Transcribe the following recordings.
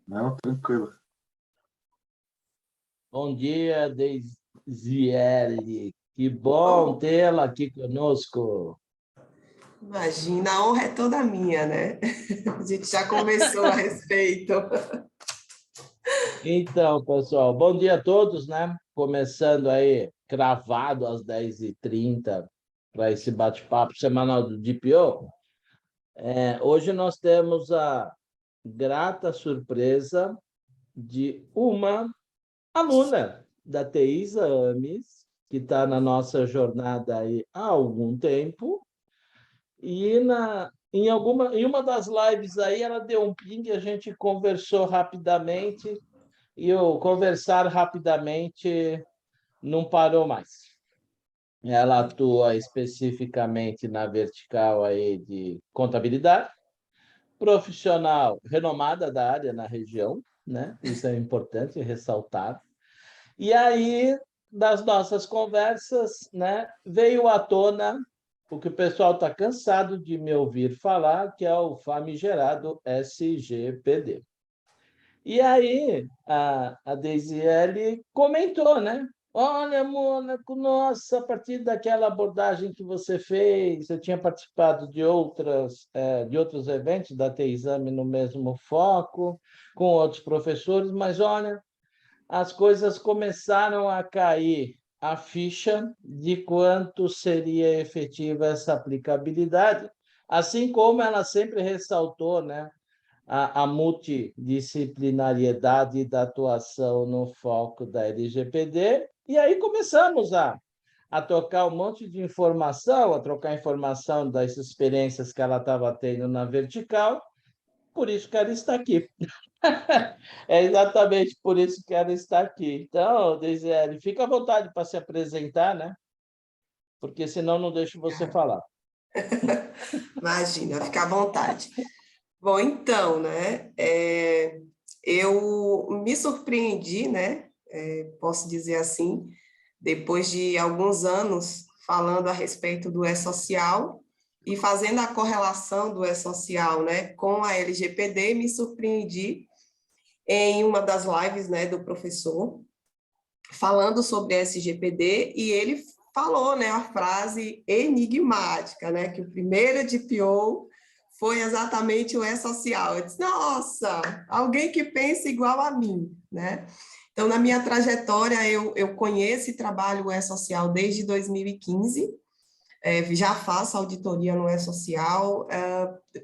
Não, tranquilo. Bom dia, Deisiele. Que bom tê-la aqui conosco. Imagina, a honra é toda minha, né? A gente já conversou a respeito. Então, pessoal, bom dia a todos, né? Começando aí, cravado às 10h30, para esse bate-papo semanal do DPO. Hoje nós temos a grata surpresa de uma aluna da TISA AMES, que está na nossa jornada aí há algum tempo. E em uma das lives aí, ela deu um ping, a gente conversou rapidamente, e o conversar rapidamente não parou mais. Ela atua especificamente na vertical aí de contabilidade, profissional renomada da área na região, né? Isso é importante ressaltar. E aí, das nossas conversas, né, veio à tona o que o pessoal está cansado de me ouvir falar, que é o famigerado SGPD. E aí, a Deisiele comentou, né? Olha, Mônaco, nossa, a partir daquela abordagem que você fez, eu tinha participado de outros eventos da TEXAME no mesmo foco, com outros professores, mas olha, as coisas começaram a cair a ficha de quanto seria efetiva essa aplicabilidade, assim como ela sempre ressaltou, né, a multidisciplinariedade da atuação no foco da LGPD, e aí começamos a trocar um monte de informação, a trocar informação das experiências que ela estava tendo na vertical, por isso que ela está aqui. É exatamente por isso que ela está aqui. Então, Deisiele, fica à vontade para se apresentar, né? Porque senão não deixo você falar. Imagina, fica à vontade. Bom, então, né? Eu me surpreendi, né? Posso dizer assim, depois de alguns anos falando a respeito do E-Social e fazendo a correlação do E-Social, né, com a LGPD, me surpreendi em uma das lives, né, do professor, falando sobre SGPD, e ele falou, né, a frase enigmática, né, que o primeiro DPO foi exatamente o E-Social. Eu disse, nossa, alguém que pensa igual a mim, né? Então, na minha trajetória, eu conheço e trabalho o E-Social desde 2015, já faço auditoria no E-Social,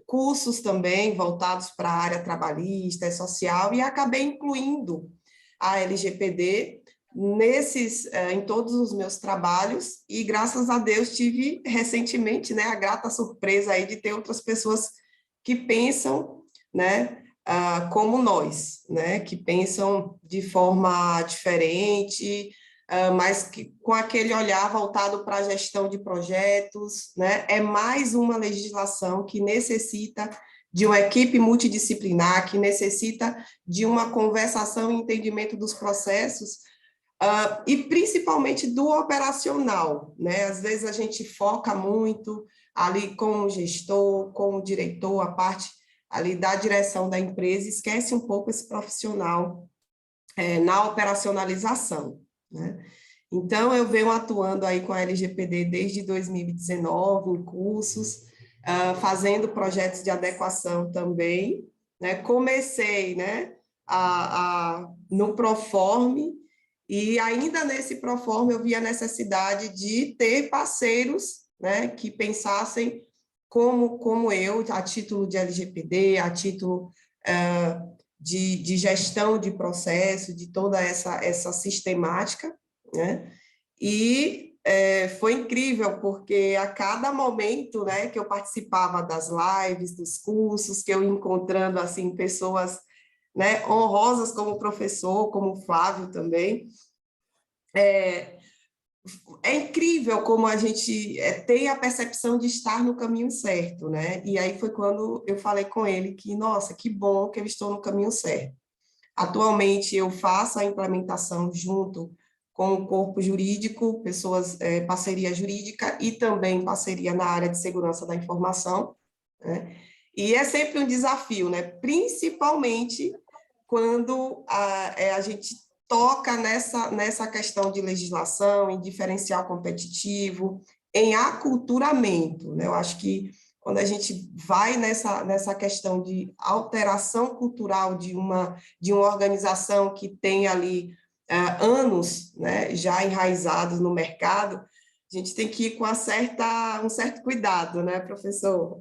cursos também voltados para a área trabalhista, E-Social, e acabei incluindo a LGPD em todos os meus trabalhos, e graças a Deus tive recentemente, né, a grata surpresa aí de ter outras pessoas que pensam, né, como nós, né, que pensam de forma diferente, mas com aquele olhar voltado para a gestão de projetos, né? É mais uma legislação que necessita de uma equipe multidisciplinar, que necessita de uma conversação e entendimento dos processos, e principalmente do operacional, né? Às vezes a gente foca muito ali com o gestor, com o diretor, a parte ali da direção da empresa, esquece um pouco esse profissional na operacionalização, né? Então, eu venho atuando aí com a LGPD desde 2019, em cursos, fazendo projetos de adequação também, né? Comecei, né, no Proforme, e ainda nesse Proforme eu vi a necessidade de ter parceiros, né, que pensassem como eu, a título de LGPD, a título de gestão de processo, de toda essa sistemática, né? E foi incrível, porque a cada momento, né, que eu participava das lives, dos cursos, que eu ia encontrando, assim, pessoas, né, honrosas como o professor, como o Flávio também, é incrível como a gente tem a percepção de estar no caminho certo, né? E aí foi quando eu falei com ele que, nossa, que bom que eu estou no caminho certo. Atualmente, eu faço a implementação junto com o corpo jurídico, parceria jurídica e também parceria na área de segurança da informação, né? E é sempre um desafio, né? Principalmente quando a gente toca nessa questão de legislação, em diferencial competitivo, em aculturamento, né? Eu acho que quando a gente vai nessa questão de alteração cultural de uma organização que tem ali anos, né, já enraizados no mercado, a gente tem que ir com um certo cuidado, né, professor?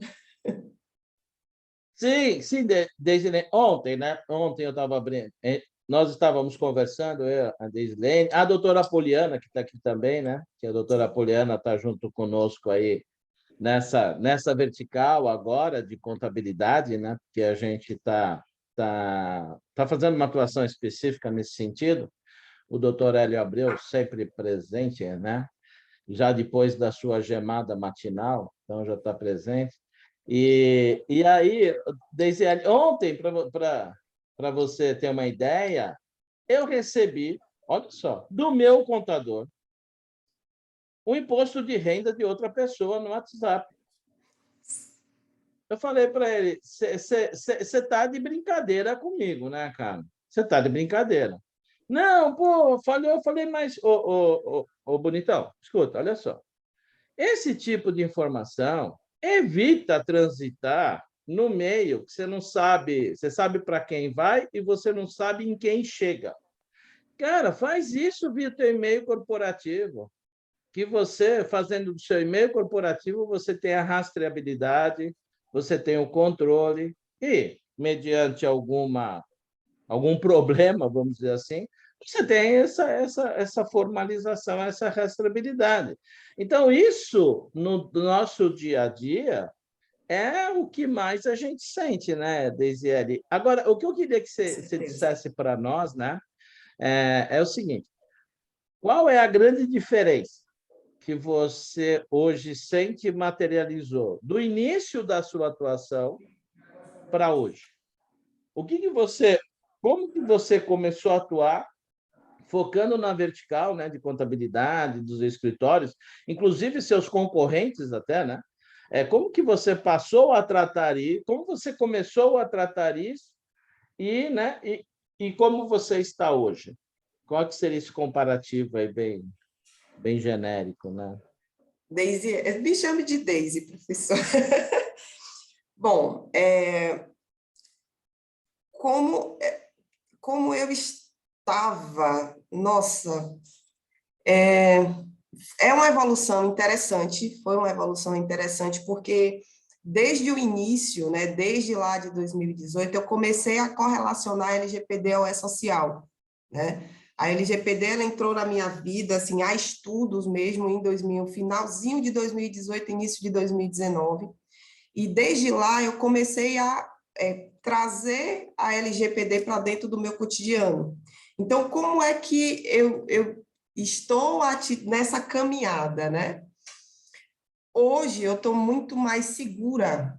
Sim, Desilene, ontem, né? Ontem eu estava abrindo, nós estávamos conversando, a Desilene, a doutora Poliana, que está aqui também, né? Que a doutora Poliana está junto conosco aí nessa vertical agora de contabilidade, né? Porque a gente tá fazendo uma atuação específica nesse sentido. O doutor Hélio Abreu sempre presente, né? Já depois da sua gemada matinal, então já está presente. E aí, desde ontem, para você ter uma ideia, eu recebi, olha só, do meu contador, o imposto de renda de outra pessoa no WhatsApp. Eu falei para ele, você está de brincadeira comigo, né, cara? Você está de brincadeira. Não, pô, eu falei, mas, bonitão, escuta, olha só. Esse tipo de informação evita transitar no meio que você não sabe, você sabe para quem vai e você não sabe em quem chega. Cara, faz isso via teu e-mail corporativo, que você, fazendo do seu e-mail corporativo, você tem a rastreabilidade, você tem o controle e, mediante algum problema, vamos dizer assim, você tem essa formalização, essa rastreabilidade. Então, isso, no nosso dia a dia, é o que mais a gente sente, né, Deisiele? Agora, o que eu queria que você dissesse para nós, né, é o seguinte: qual é a grande diferença que você hoje sente e materializou do início da sua atuação para hoje? Como que você começou a atuar focando na vertical, né, de contabilidade dos escritórios, inclusive seus concorrentes até, né? Como que você passou a tratar isso? Como você começou a tratar isso e, né, e como você está hoje? Qual que seria esse comparativo aí bem genérico, né? Deise, me chame de Deise, professor. Bom, como eu estava, nossa, é uma evolução interessante, foi uma evolução interessante, porque desde o início, né, desde lá de 2018, eu comecei a correlacionar a LGPD ao E-Social, né? A LGPD ela entrou na minha vida, assim, a estudos mesmo em 2000, finalzinho de 2018, início de 2019, e desde lá eu comecei a trazer a LGPD para dentro do meu cotidiano. Então, como é que eu estou nessa caminhada, né? Hoje eu estou muito mais segura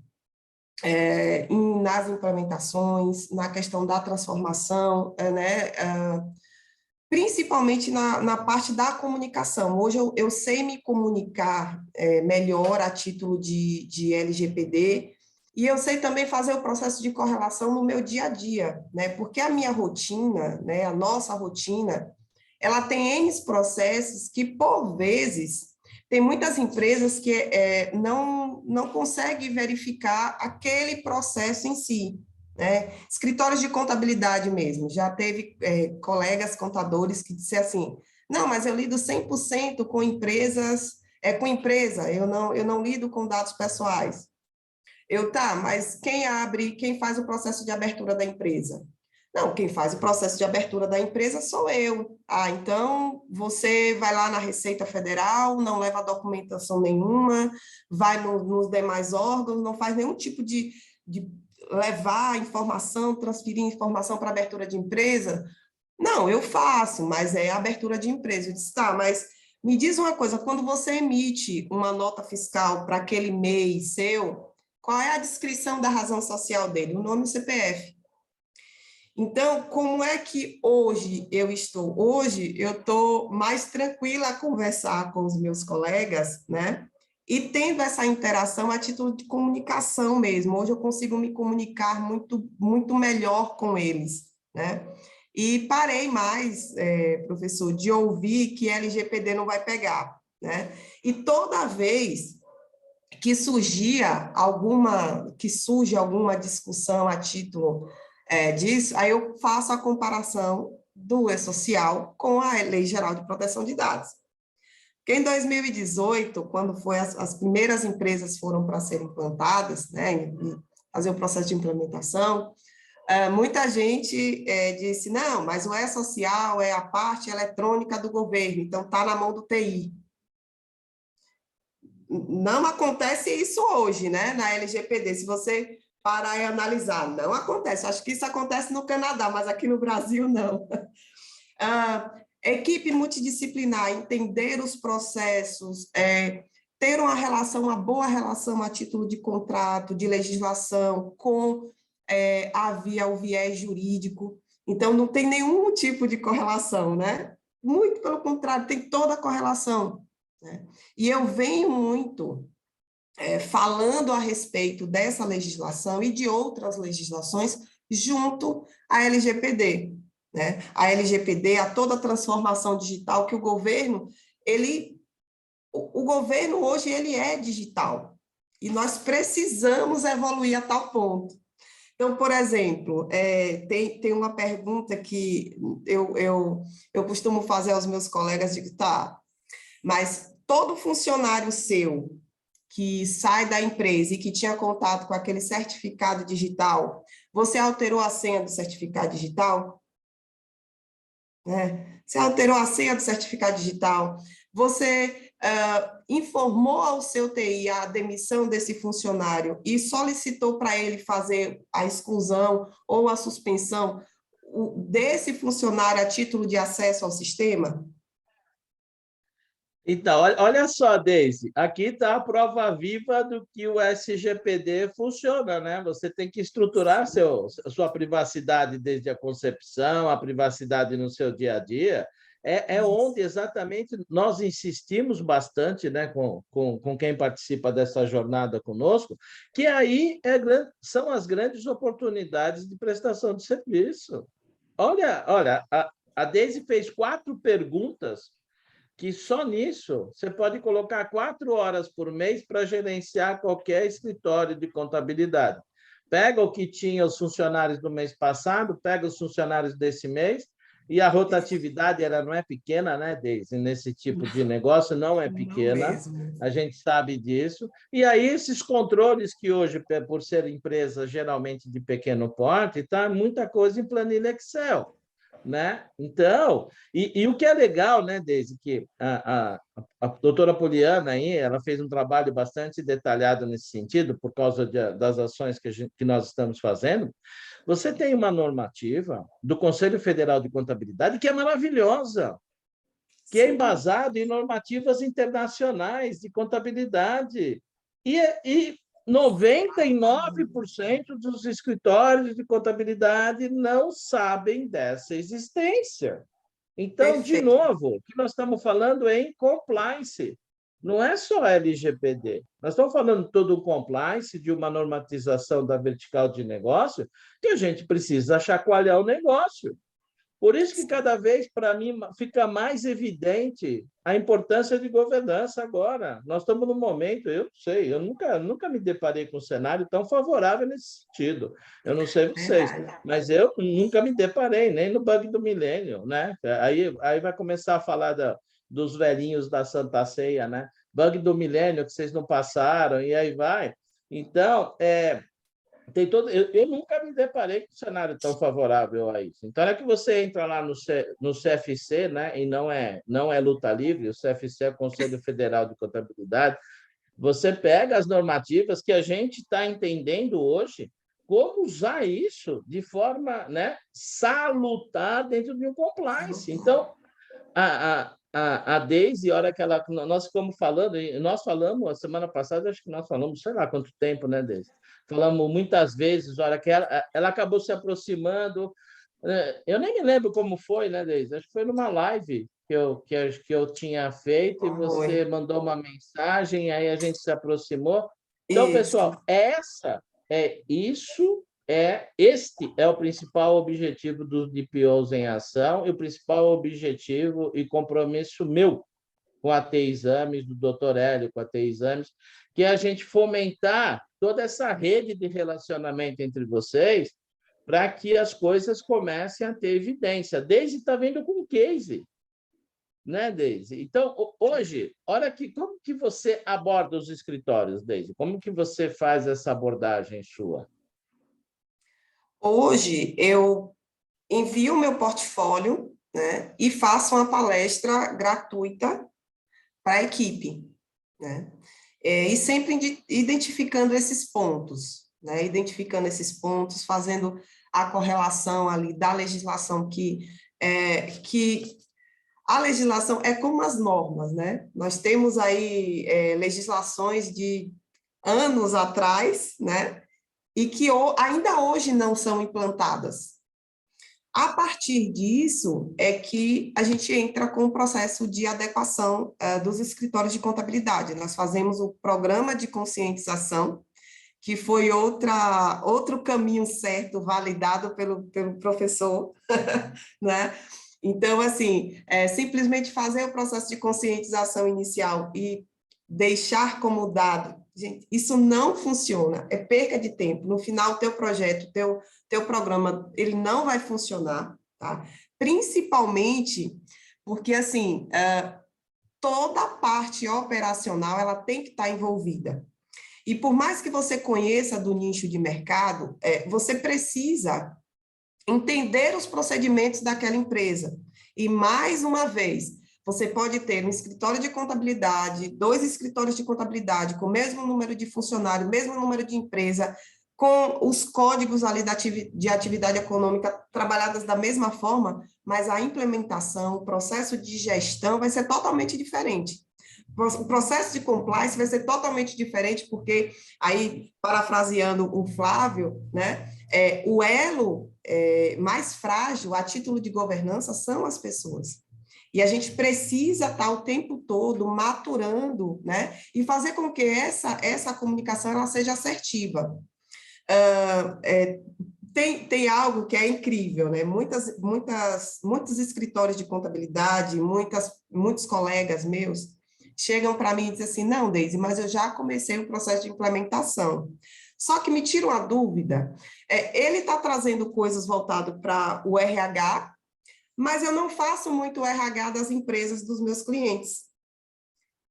nas implementações, na questão da transformação, né? Principalmente na parte da comunicação. Hoje eu sei me comunicar melhor a título de LGPD, e eu sei também fazer o processo de correlação no meu dia a dia, né? Porque a minha rotina, né, a nossa rotina, ela tem N processos que, por vezes, tem muitas empresas que não conseguem verificar aquele processo em si, né? Escritórios de contabilidade mesmo, já teve colegas contadores que disseram assim, não, mas eu lido 100% com empresas, com empresa, eu não lido com dados pessoais. Mas quem faz o processo de abertura da empresa? Não, quem faz o processo de abertura da empresa sou eu. Então você vai lá na Receita Federal, não leva documentação nenhuma, vai nos demais órgãos, não faz nenhum tipo de levar informação, transferir informação para abertura de empresa. Não, eu faço, mas é abertura de empresa. Eu disse, tá, mas me diz uma coisa, quando você emite uma nota fiscal para aquele mês seu, qual é a descrição da razão social dele? O nome e o CPF. Então, como é que hoje eu estou? Hoje eu estou mais tranquila a conversar com os meus colegas, né? E tendo essa interação a título de comunicação mesmo. Hoje eu consigo me comunicar muito, muito melhor com eles, né? E parei mais, professor, de ouvir que LGPD não vai pegar, né? E toda vez que surge alguma discussão a título disso, aí eu faço a comparação do e-social com a Lei Geral de Proteção de Dados. Porque em 2018, quando foi as primeiras empresas foram para serem implantadas, né, e fazer o processo de implementação, muita gente disse, não, mas o e-social é a parte eletrônica do governo, então está na mão do TI. Não acontece isso hoje, né, na LGPD, se você parar e analisar, não acontece. Acho que isso acontece no Canadá, mas aqui no Brasil não. Equipe multidisciplinar, entender os processos, ter uma boa relação a título de contrato, de legislação, com o viés jurídico. Então, não tem nenhum tipo de correlação, né? Muito pelo contrário, tem toda a correlação, né? E eu venho muito falando a respeito dessa legislação e de outras legislações junto à LGPD, né? A LGPD, a toda a transformação digital que o governo hoje ele é digital e nós precisamos evoluir a tal ponto. Então, por exemplo, tem uma pergunta que eu costumo fazer aos meus colegas, digo, tá, mas todo funcionário seu que sai da empresa e que tinha contato com aquele certificado digital, você alterou a senha do certificado digital? Né? Você alterou a senha do certificado digital? Você informou ao seu TI a demissão desse funcionário e solicitou para ele fazer a exclusão ou a suspensão desse funcionário a título de acesso ao sistema? Então, olha só, Deise, aqui está a prova viva do que o SGPD funciona, né? Você tem que estruturar sua privacidade desde a concepção, a privacidade no seu dia a dia. É onde exatamente nós insistimos bastante, né, com quem participa dessa jornada conosco, que aí são as grandes oportunidades de prestação de serviço. Olha, a Deise fez 4 perguntas que só nisso você pode colocar 4 horas por mês para gerenciar qualquer escritório de contabilidade. Pega o que tinha os funcionários do mês passado, pega os funcionários desse mês, e a rotatividade não é pequena, né, Deise? Nesse tipo de negócio não é pequena, a gente sabe disso. E aí esses controles que hoje, por ser empresa geralmente de pequeno porte, está muita coisa em planilha Excel. Né? Então, e o que é legal, né, Deise, que a doutora Poliana aí, ela fez um trabalho bastante detalhado nesse sentido, por causa das ações que nós estamos fazendo. Você tem uma normativa do Conselho Federal de Contabilidade que é maravilhosa, que é embasado em normativas internacionais de contabilidade. E 99% dos escritórios de contabilidade não sabem dessa existência. Então, de Perfeito. novo, o que nós estamos falando é em compliance, não é só LGPD. Nós estamos falando todo o compliance de uma normatização da vertical de negócio que a gente precisa chacoalhar o negócio. Por isso que cada vez, para mim, fica mais evidente a importância de governança agora. Nós estamos num momento, eu sei, eu nunca me deparei com um cenário tão favorável nesse sentido. Eu não sei vocês, mas eu nunca me deparei, nem no bug do milênio, né? Aí vai começar a falar dos velhinhos da Santa Ceia, né? Bug do milênio que vocês não passaram, e aí vai. Então, eu nunca me deparei com um cenário tão favorável a isso. Então, é que você entra lá no CFC, né, e não é luta livre, o CFC é o Conselho Federal de Contabilidade, você pega as normativas que a gente está entendendo hoje, como usar isso de forma, né, salutar dentro de um compliance. Então, a Deise, a hora que nós ficamos falando, nós falamos, a semana passada, acho que nós falamos, sei lá quanto tempo, né, Deise? Falamos muitas vezes, a hora que ela acabou se aproximando. Eu nem me lembro como foi, né, Deise? Acho que foi numa live que eu tinha feito e você mandou uma mensagem, aí a gente se aproximou. Então, Isso. pessoal, isso Este é o principal objetivo dos DPOs em ação e o principal objetivo e compromisso meu com a TI Exames, do Dr. Hélio, com a TI Exames, que é a gente fomentar toda essa rede de relacionamento entre vocês para que as coisas comecem a ter evidência. Desde está vindo com case, né, Deise? Então, hoje, como que você aborda os escritórios, Deise? Como que você faz essa abordagem sua? Hoje, eu envio o meu portfólio, né, e faço uma palestra gratuita para a equipe, né? E sempre identificando esses pontos, né? Identificando esses pontos, fazendo a correlação ali da legislação que a legislação é como as normas, né? Nós temos aí legislações de anos atrás, né? E que ainda hoje não são implantadas. A partir disso é que a gente entra com o processo de adequação dos escritórios de contabilidade. Nós fazemos o programa de conscientização, que foi outro caminho certo, validado pelo professor, né? Então, assim, simplesmente fazer o processo de conscientização inicial e deixar como dado, gente, isso não funciona, é perca de tempo. No final, o teu projeto, teu programa, ele não vai funcionar, tá? Principalmente porque, assim, toda a parte operacional, ela tem que estar envolvida. E por mais que você conheça do nicho de mercado, você precisa entender os procedimentos daquela empresa. E, mais uma vez, você pode ter um escritório de contabilidade, 2 escritórios de contabilidade, com o mesmo número de funcionário, mesmo número de empresa, com os códigos ali de atividade econômica trabalhadas da mesma forma, mas a implementação, o processo de gestão vai ser totalmente diferente. O processo de compliance vai ser totalmente diferente, porque, aí, parafraseando o Flávio, né, o elo mais frágil, a título de governança, são as pessoas. E a gente precisa estar o tempo todo maturando, né, e fazer com que essa comunicação ela seja assertiva. Tem algo que é incrível, né? Muitos escritórios de contabilidade, muitos colegas meus chegam para mim e dizem assim, não, Deise, mas eu já comecei o processo de implementação. Só que me tira uma dúvida, ele está trazendo coisas voltadas para o RH, mas eu não faço muito o RH das empresas dos meus clientes.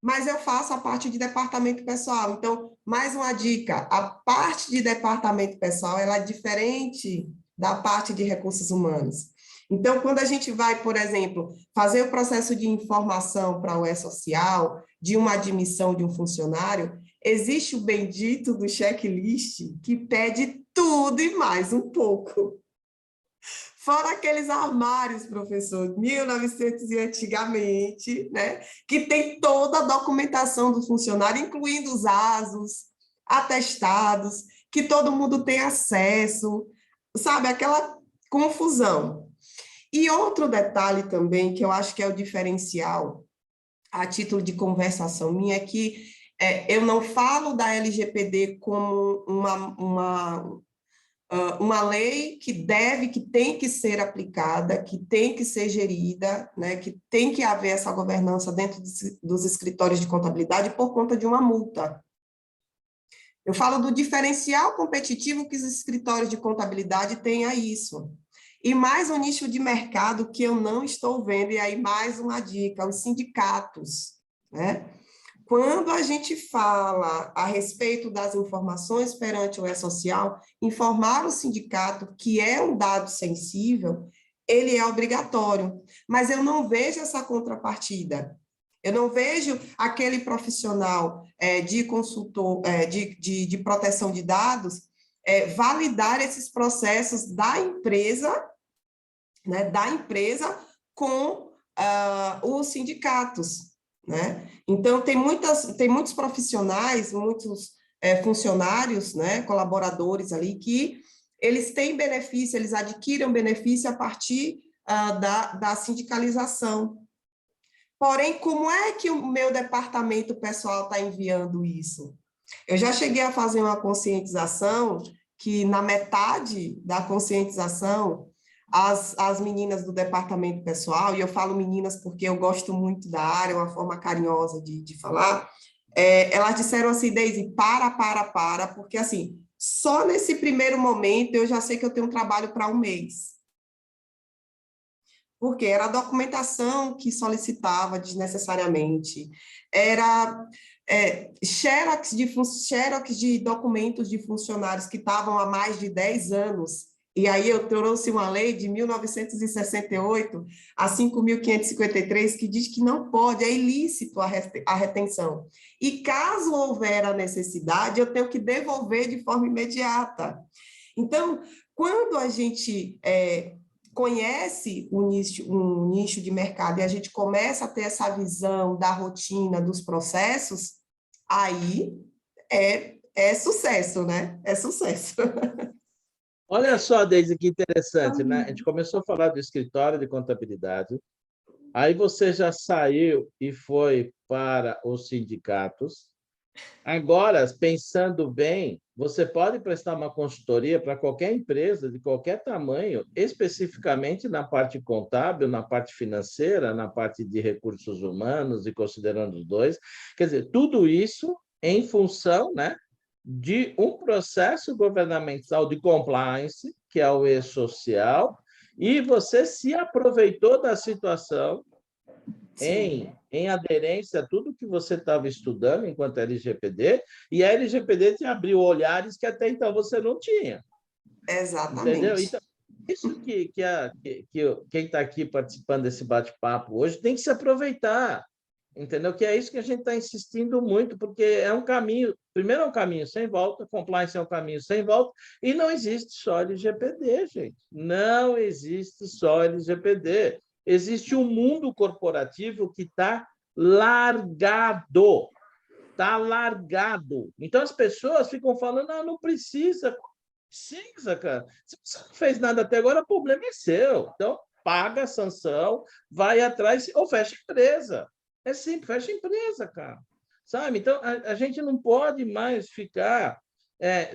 Mas eu faço a parte de departamento pessoal. Então, mais uma dica, a parte de departamento pessoal, ela é diferente da parte de recursos humanos. Então, quando a gente vai, por exemplo, fazer o processo de informação para o E-Social, de uma admissão de um funcionário, existe o bendito do checklist que pede tudo e mais um pouco. Fora aqueles armários, professor, 1900 e antigamente, né? Que tem toda a documentação do funcionário, incluindo os ASOS, atestados, que todo mundo tem acesso, sabe? Aquela confusão. E outro detalhe também, que eu acho que é o diferencial, a título de conversação minha, é que eu não falo da LGPD como uma lei que tem que ser aplicada, que tem que ser gerida, né, que tem que haver essa governança dentro dos escritórios de contabilidade por conta de uma multa. Eu falo do diferencial competitivo que os escritórios de contabilidade têm a isso. E mais um nicho de mercado que eu não estou vendo, e aí mais uma dica, os sindicatos, né? Quando a gente fala a respeito das informações perante o E-Social, informar o sindicato que é um dado sensível, ele é obrigatório, mas eu não vejo essa contrapartida. Eu não vejo aquele profissional de consultor, de proteção de dados, validar esses processos da empresa, né, com os sindicatos, né? Então, tem muitos profissionais, muitos funcionários, né, colaboradores ali, que eles têm benefício, eles adquirem benefício a partir da sindicalização. Porém, como é que o meu departamento pessoal está enviando isso? Eu já cheguei a fazer uma conscientização que na metade da conscientização, as meninas do departamento pessoal, e eu falo meninas porque eu gosto muito da área, é uma forma carinhosa de falar, elas disseram assim, Deise, para, porque assim, só nesse primeiro momento eu já sei que eu tenho um trabalho para um mês. Porque era a documentação que solicitava desnecessariamente, era xerox de documentos de funcionários que estavam há mais de 10 anos, e aí eu trouxe uma lei de 1968 a 5.553 que diz que não pode, é ilícito a retenção. E caso houver a necessidade, eu tenho que devolver de forma imediata. Então, quando a gente conhece um nicho de mercado e a gente começa a ter essa visão da rotina, dos processos, aí é sucesso, né? É sucesso. Olha só, Deise, que interessante, né? A gente começou a falar do escritório de contabilidade, aí você já saiu e foi para os sindicatos. Agora, pensando bem, você pode prestar uma consultoria para qualquer empresa de qualquer tamanho, especificamente na parte contábil, na parte financeira, na parte de recursos humanos e considerando os dois. Quer dizer, tudo isso em função, né, de um processo governamental de compliance, que é o E-Social, e você se aproveitou da situação em aderência a tudo que você estava estudando enquanto LGPD, e a LGPD te abriu olhares que até então você não tinha. Exatamente. Entendeu? Então, isso que quem está aqui participando desse bate-papo hoje tem que se aproveitar, entendeu? Que é isso que a gente está insistindo muito, porque é um caminho, primeiro é um caminho sem volta, compliance é um caminho sem volta, e não existe só LGPD, gente. Não existe só LGPD. Existe um mundo corporativo que está largado. Está largado. Então, as pessoas ficam falando, não precisa. Precisa, cara. Se você não fez nada até agora, o problema é seu. Então, paga a sanção, vai atrás ou fecha a empresa. É simples, fecha a empresa, cara. Sabe? Então, a gente não pode mais ficar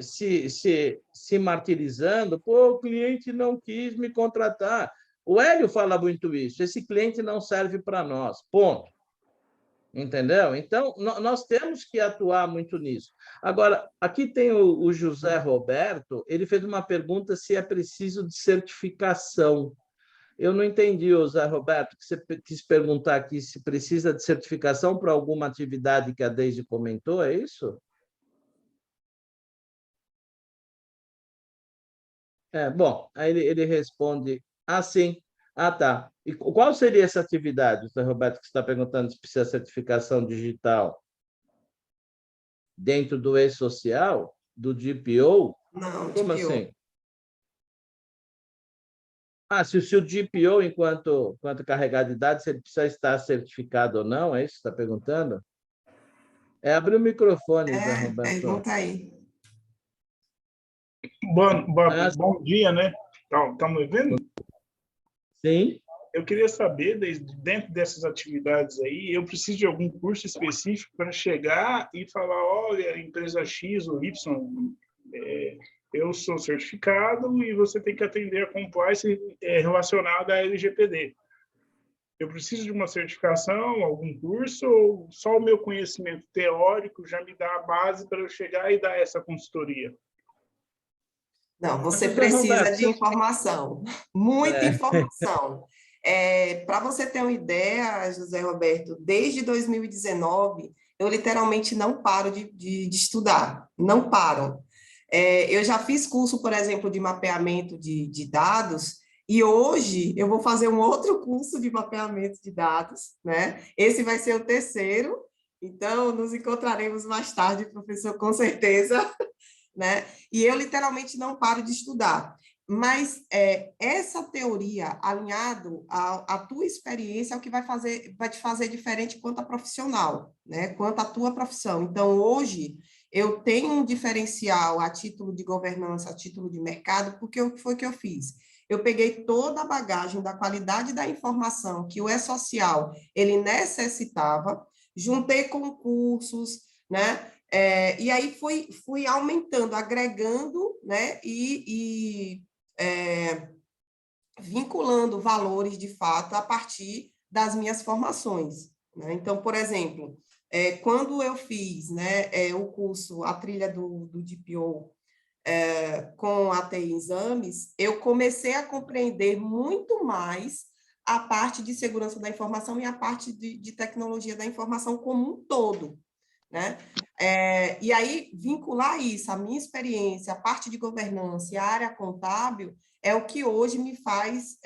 se martirizando. Pô, o cliente não quis me contratar. O Hélio fala muito isso. Esse cliente não serve para nós. Ponto. Entendeu? Então, nós temos que atuar muito nisso. Agora, aqui tem o José Roberto, ele fez uma pergunta se é preciso de certificação. Eu não entendi, José Roberto, que você quis perguntar aqui se precisa de certificação para alguma atividade que a Deise comentou, é isso? Bom, aí ele responde, sim. Ah, tá. E qual seria essa atividade, José Roberto, que você está perguntando se precisa de certificação digital? Dentro do e-social, do GPO? Não, Como DPO. assim? Se o GPO, enquanto carregar de dados, ele precisa estar certificado ou não, é isso que você está perguntando? Abre o microfone, Zé Roberto. Pergunta aí. Bom dia, né? Tá me ouvindo? Sim. Eu queria saber, dentro dessas atividades aí, eu preciso de algum curso específico para chegar e falar, olha, empresa X ou Y, eu sou certificado e você tem que atender a compliance relacionada à LGPD. Eu preciso de uma certificação, algum curso, ou só o meu conhecimento teórico já me dá a base para eu chegar e dar essa consultoria? Não, você precisa de informação, muita informação. Para você ter uma ideia, José Roberto, desde 2019, eu literalmente não paro de estudar, não paro. Eu já fiz curso, por exemplo, de mapeamento de dados, e hoje eu vou fazer um outro curso de mapeamento de dados, né? Esse vai ser o terceiro, então nos encontraremos mais tarde, professor, com certeza. Né? E eu literalmente não paro de estudar. Mas essa teoria, alinhado à tua experiência, é o que vai te fazer diferente quanto a profissional, né? Quanto à tua profissão. Então, hoje, eu tenho um diferencial a título de governança, a título de mercado, porque o que foi que eu fiz? Eu peguei toda a bagagem da qualidade da informação que o E-Social ele necessitava, juntei com cursos, né? E aí fui aumentando, agregando, né, vinculando valores, de fato, a partir das minhas formações, né? Então, por exemplo, quando eu fiz, né, o curso, a trilha do DPO, com a TI Exames, eu comecei a compreender muito mais a parte de segurança da informação e a parte de tecnologia da informação como um todo, né? E aí, vincular isso, a minha experiência, a parte de governança e a área contábil, é o que hoje me faz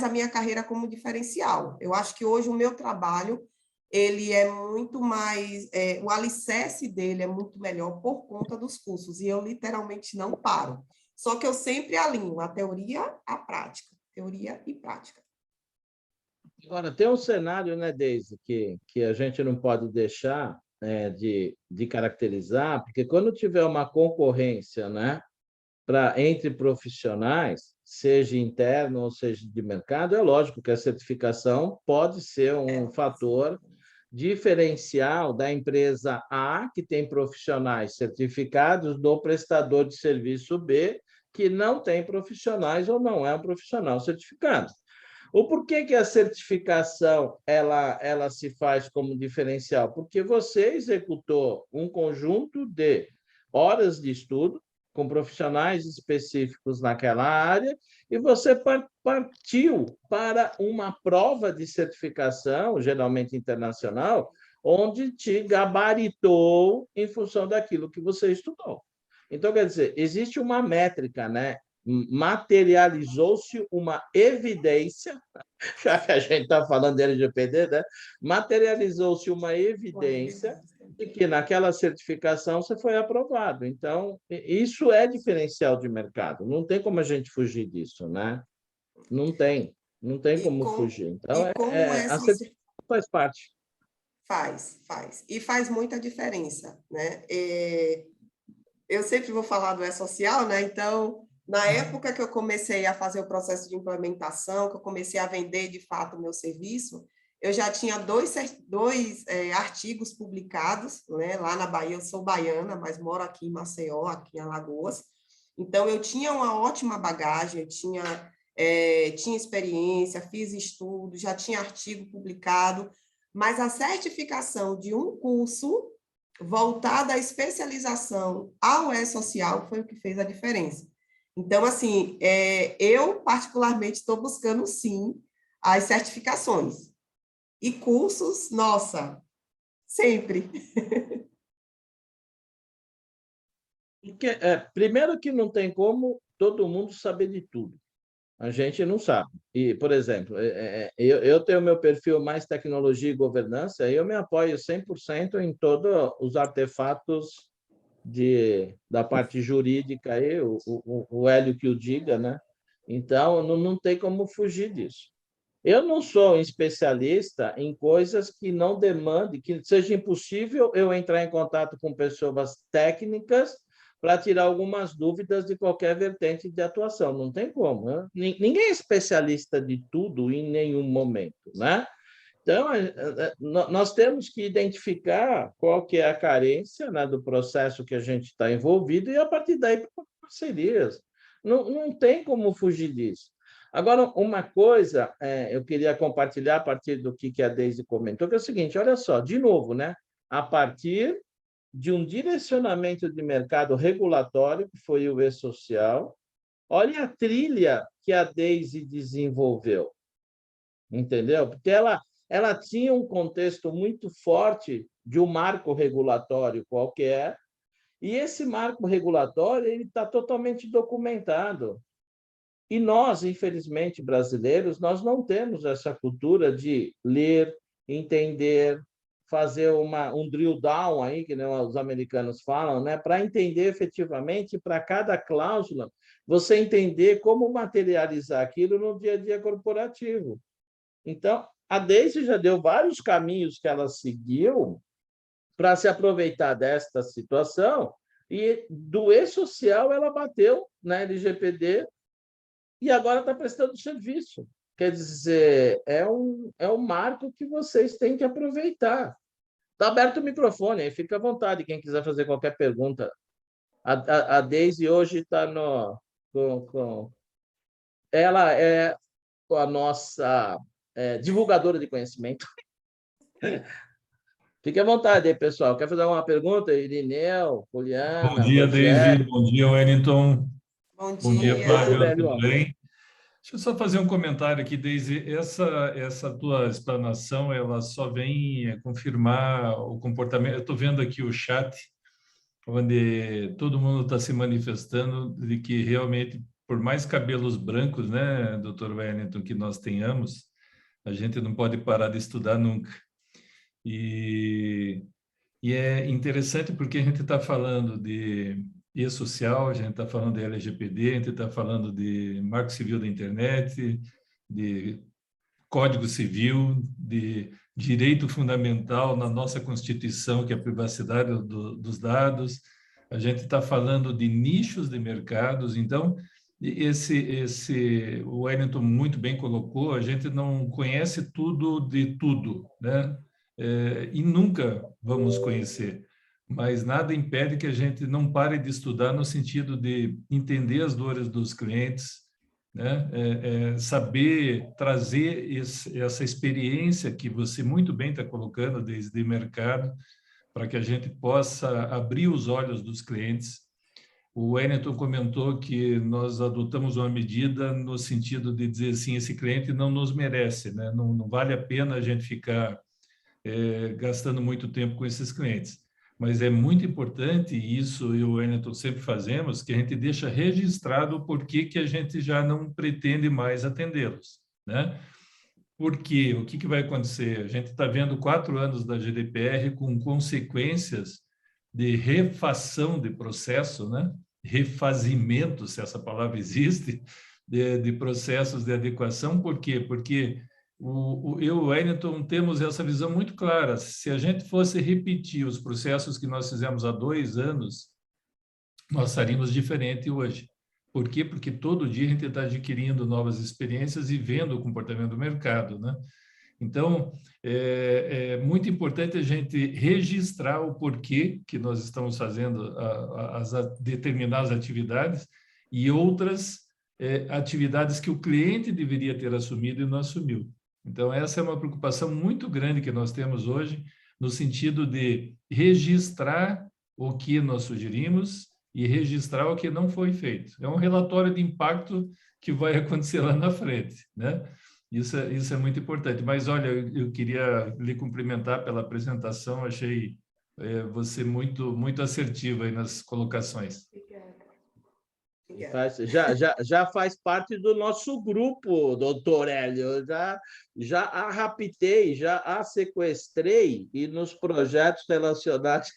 a minha carreira como diferencial. Eu acho que hoje o meu trabalho, ele é muito mais, o alicerce dele é muito melhor por conta dos cursos, e eu literalmente não paro. Só que eu sempre alinho a teoria à prática, teoria e prática. Agora, tem um cenário, né, Deise, que a gente não pode deixar de caracterizar, porque quando tiver uma concorrência, né, entre profissionais, seja interno ou seja de mercado, é lógico que a certificação pode ser um fator diferencial da empresa A, que tem profissionais certificados, do prestador de serviço B, que não tem profissionais ou não é um profissional certificado. O porquê que a certificação ela se faz como diferencial? Porque você executou um conjunto de horas de estudo com profissionais específicos naquela área e você partiu para uma prova de certificação, geralmente internacional, onde te gabaritou em função daquilo que você estudou. Então, quer dizer, existe uma métrica, né? Materializou-se uma evidência, já que a gente está falando de LGPD, né? Materializou-se uma evidência de que naquela certificação você foi aprovado. Então, isso é diferencial de mercado, não tem como a gente fugir disso, né? Não tem como fugir. Então, a certificação faz parte. Faz. E faz muita diferença, né? Eu sempre vou falar do E-Social, né? Então, na época que eu comecei a fazer o processo de implementação, que eu comecei a vender, de fato, o meu serviço, eu já tinha dois artigos publicados, né? Lá na Bahia, eu sou baiana, mas moro aqui em Maceió, aqui em Alagoas. Então, eu tinha uma ótima bagagem, eu tinha experiência, fiz estudo, já tinha artigo publicado, mas a certificação de um curso voltada à especialização ao E-Social foi o que fez a diferença. Então, assim, eu particularmente estou buscando, sim, as certificações. E cursos, nossa, sempre. Primeiro que não tem como todo mundo saber de tudo. A gente não sabe. E, por exemplo, eu tenho meu perfil mais tecnologia e governança, e eu me apoio 100% em todos os artefatos da parte jurídica, aí, o Hélio que o diga, né? Então, não tem como fugir disso. Eu não sou um especialista em coisas que não demandem, que seja impossível eu entrar em contato com pessoas técnicas para tirar algumas dúvidas de qualquer vertente de atuação. Não tem como. Né? Ninguém é especialista de tudo em nenhum momento, né? Então, nós temos que identificar qual que é a carência, né, do processo que a gente está envolvido e, a partir daí, parcerias. Não tem como fugir disso. Agora, uma coisa eu queria compartilhar a partir do que a Deise comentou, que é o seguinte, olha só, de novo, né, a partir de um direcionamento de mercado regulatório, que foi o E-Social, olha a trilha que a Deise desenvolveu, entendeu? Porque ela tinha um contexto muito forte de um marco regulatório qualquer, e esse marco regulatório ele está totalmente documentado. E nós, infelizmente, brasileiros, nós não temos essa cultura de ler, entender, fazer um drill down aí, que os americanos falam, né, para entender efetivamente, para cada cláusula, você entender como materializar aquilo no dia a dia corporativo. Então, a Deise já deu vários caminhos que ela seguiu para se aproveitar desta situação, e do E-Social ela bateu na LGPD e agora está prestando serviço. Quer dizer, é um marco que vocês têm que aproveitar. Está aberto o microfone, aí fica à vontade, quem quiser fazer qualquer pergunta. A Deise hoje está no... Ela é a nossa divulgadora de conhecimento. Fique à vontade aí, pessoal. Quer fazer alguma pergunta? Irineu, Bom Juliana, dia, Deise. Rogério. Bom dia, Wellington. Bom Bom dia, dia. Flávio. Tudo Aurélio. bem? Deixa eu só fazer um comentário aqui, Deise. Essa tua explanação, ela só vem confirmar o comportamento. Eu estou vendo aqui o chat, onde todo mundo está se manifestando de que realmente, por mais cabelos brancos, né, doutor Wellington, que nós tenhamos, a gente não pode parar de estudar nunca. E é interessante porque a gente está falando de e-social, a gente está falando de LGPD, a gente está falando de Marco Civil da Internet, de Código Civil, de direito fundamental na nossa Constituição, que é a privacidade dos dados. A gente está falando de nichos de mercados. Então, o Wellington muito bem colocou, a gente não conhece tudo de tudo, né? E nunca vamos conhecer, mas nada impede que a gente não pare de estudar no sentido de entender as dores dos clientes, né? Saber trazer essa experiência que você muito bem está colocando desde o mercado, para que a gente possa abrir os olhos dos clientes. O Wellington comentou que nós adotamos uma medida no sentido de dizer assim, esse cliente não nos merece, né? Não vale a pena a gente ficar gastando muito tempo com esses clientes. Mas é muito importante, e isso eu e o Wellington sempre fazemos, que a gente deixa registrado o porquê que a gente já não pretende mais atendê-los, né? Porque o que vai acontecer? A gente está vendo 4 anos da GDPR com consequências de refação de processo, né? Refazimento, se essa palavra existe, de processos de adequação. Por quê? Porque eu e o Wellington temos essa visão muito clara. Se a gente fosse repetir os processos que nós fizemos há 2 anos, nós estaríamos diferente hoje. Por quê? Porque todo dia a gente está adquirindo novas experiências e vendo o comportamento do mercado, né? Então, é muito importante a gente registrar o porquê que nós estamos fazendo as determinadas atividades e outras atividades que o cliente deveria ter assumido e não assumiu. Então, essa é uma preocupação muito grande que nós temos hoje, no sentido de registrar o que nós sugerimos e registrar o que não foi feito. É um relatório de impacto que vai acontecer lá na frente, né? Isso é muito importante. Mas, olha, eu queria lhe cumprimentar pela apresentação, achei você muito assertiva aí nas colocações. Já faz parte do nosso grupo, doutor Hélio. Já a raptei, já a sequestrei, e nos projetos relacionados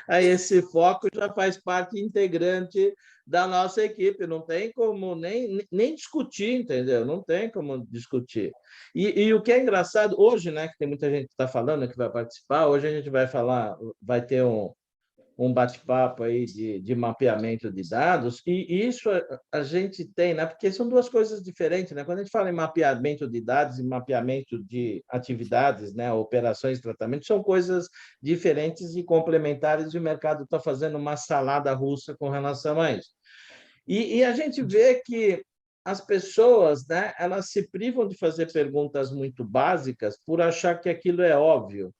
a esse foco já faz parte integrante da nossa equipe. Não tem como nem discutir, entendeu? Não tem como discutir. E o que é engraçado, hoje, né, que tem muita gente que está falando, que vai participar, hoje a gente vai falar, vai ter um bate-papo aí de mapeamento de dados, e isso a gente tem, né? Porque são 2 coisas diferentes, né? Quando a gente fala em mapeamento de dados e mapeamento de atividades, né? Operações, tratamento, são coisas diferentes e complementares, e o mercado está fazendo uma salada russa com relação a isso. E a gente vê que as pessoas, né? Elas se privam de fazer perguntas muito básicas por achar que aquilo é óbvio,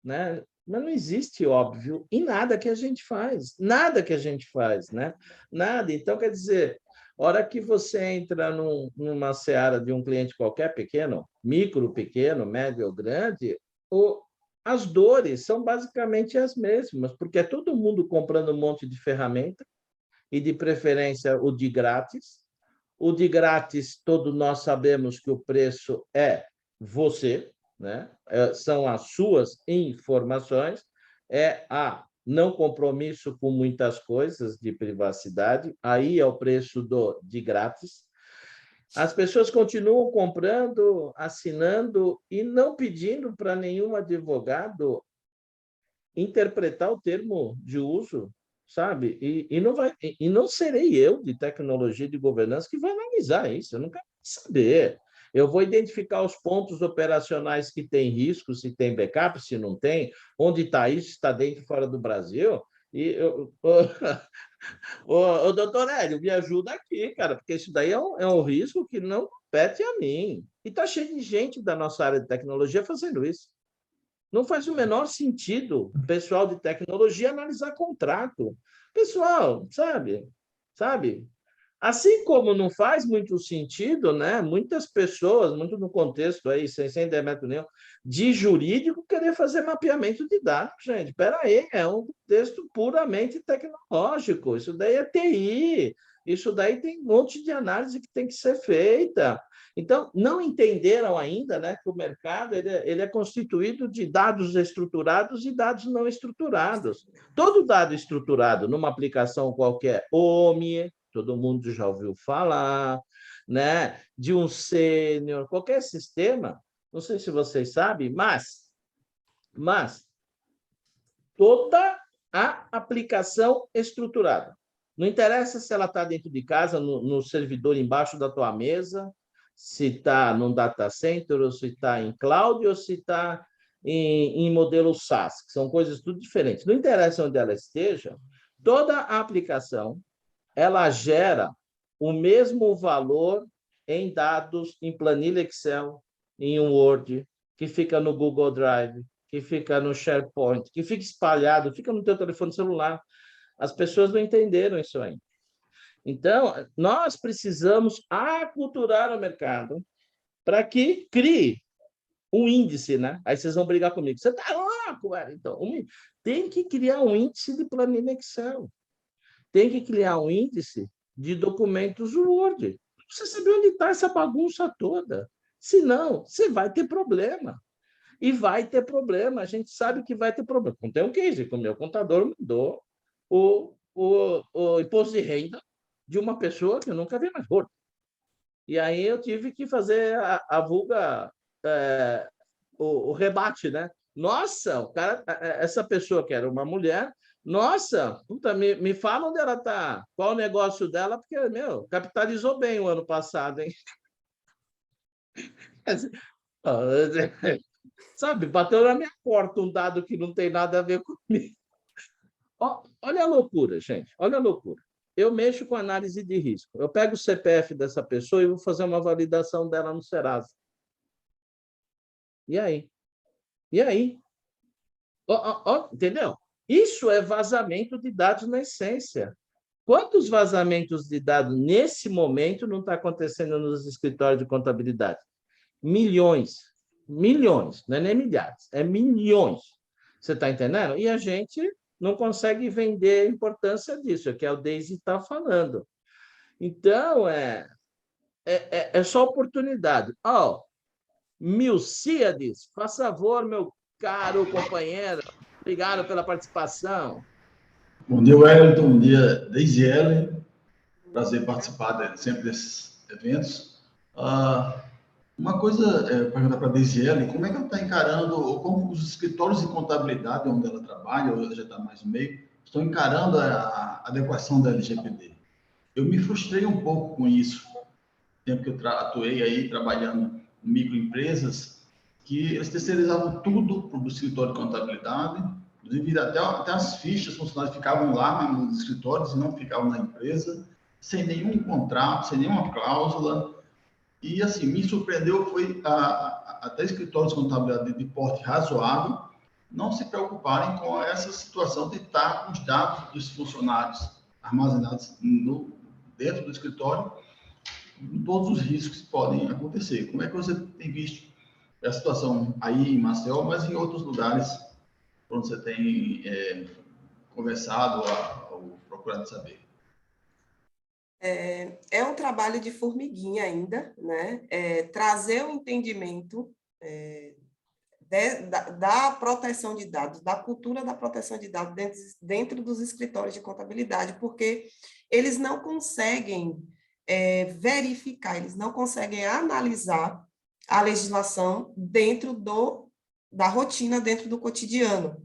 né? Mas não existe óbvio em nada que a gente faz, né? Nada. Então, quer dizer, a hora que você entra numa seara de um cliente qualquer, pequeno, micro, pequeno, médio ou grande, as dores são basicamente as mesmas, porque é todo mundo comprando um monte de ferramenta, e de preferência o de grátis. O de grátis, todos nós sabemos que o preço é você, né? São as suas informações, não compromisso com muitas coisas de privacidade, aí é o preço de grátis. As pessoas continuam comprando, assinando e não pedindo para nenhum advogado interpretar o termo de uso, sabe? E não serei eu, de tecnologia e de governança, que vai analisar isso, eu não quero saber. Eu vou identificar os pontos operacionais que têm risco, se tem backup, se não tem, onde está isso, está dentro e fora do Brasil. E ô, doutor Hélio, me ajuda aqui, cara, porque isso daí é um risco que não compete a mim. E está cheio de gente da nossa área de tecnologia fazendo isso. Não faz o menor sentido o pessoal de tecnologia analisar contrato. Pessoal, sabe? Assim como não faz muito sentido, né? Muitas pessoas, muito no contexto aí, sem demérito nenhum, de jurídico, querer fazer mapeamento de dados, gente. Espera aí, é um contexto puramente tecnológico. Isso daí é TI. Isso daí tem um monte de análise que tem que ser feita. Então, não entenderam ainda, né, que o mercado ele é constituído de dados estruturados e dados não estruturados. Todo dado estruturado numa aplicação qualquer, OMI, todo mundo já ouviu falar, né, de um sênior, qualquer sistema, não sei se vocês sabem, mas toda a aplicação estruturada. Não interessa se ela está dentro de casa, no servidor embaixo da tua mesa, se está num data center, ou se está em cloud, ou se está em modelo SaaS, que são coisas tudo diferentes. Não interessa onde ela esteja, toda a aplicação ela gera o mesmo valor em dados, em planilha Excel, em um Word, que fica no Google Drive, que fica no SharePoint, que fica espalhado, fica no teu telefone celular. As pessoas não entenderam isso aí. Então, nós precisamos aculturar o mercado para que crie um índice, né? Aí vocês vão brigar comigo. Você está louco, velho? Então, tem que criar um índice de planilha Excel. Tem que criar um índice de documentos Word. Você sabe onde está essa bagunça toda. Senão, você vai ter problema. E vai ter problema. A gente sabe que vai ter problema. Não tem um case, o meu contador mandou o imposto de renda de uma pessoa que eu nunca vi mais gordo. E aí eu tive que fazer a vulga, o rebate, né? Nossa, o cara, essa pessoa que era uma mulher, nossa, puta, me fala onde ela está, qual o negócio dela, porque, capitalizou bem o ano passado, hein? Sabe, bateu na minha porta um dado que não tem nada a ver comigo. Olha a loucura, gente, olha a loucura. Eu mexo com análise de risco. Eu pego o CPF dessa pessoa e vou fazer uma validação dela no Serasa. E aí? E aí? Entendeu? Isso é vazamento de dados na essência. Quantos vazamentos de dados nesse momento não está acontecendo nos escritórios de contabilidade? Milhões. Milhões. Não é nem milhares, é milhões. Você está entendendo? E a gente não consegue vender a importância disso, que é o Daisy está falando. Então, é só oportunidade. Milcíades, faz favor, meu caro companheiro, obrigado pela participação. Bom dia, Wellington, bom dia, Daisy Ellen, prazer participar sempre desses eventos. Uma coisa, perguntar para a Daisy Ellen, como é que ela está encarando, ou como os escritórios de contabilidade onde ela trabalha, ou ela já está mais no meio, estão encarando a adequação da LGPD? Eu me frustrei um pouco com isso, no tempo que eu atuei aí trabalhando em microempresas, que eles terceirizavam tudo para o escritório de contabilidade, inclusive até as fichas, os funcionários ficavam lá nos escritórios e não ficavam na empresa, sem nenhum contrato, sem nenhuma cláusula. E, assim, me surpreendeu foi até escritórios de contabilidade de porte razoável não se preocuparem com essa situação de estar com os dados dos funcionários armazenados dentro do escritório, com todos os riscos que podem acontecer. Como é que você tem visto a situação aí em Maceió, mas em outros lugares onde você tem conversado ou procurado saber? É um trabalho de formiguinha ainda, né? Trazer o entendimento da proteção de dados, da cultura da proteção de dados dentro dos escritórios de contabilidade, porque eles não conseguem verificar, eles não conseguem analisar a legislação dentro da rotina, dentro do cotidiano.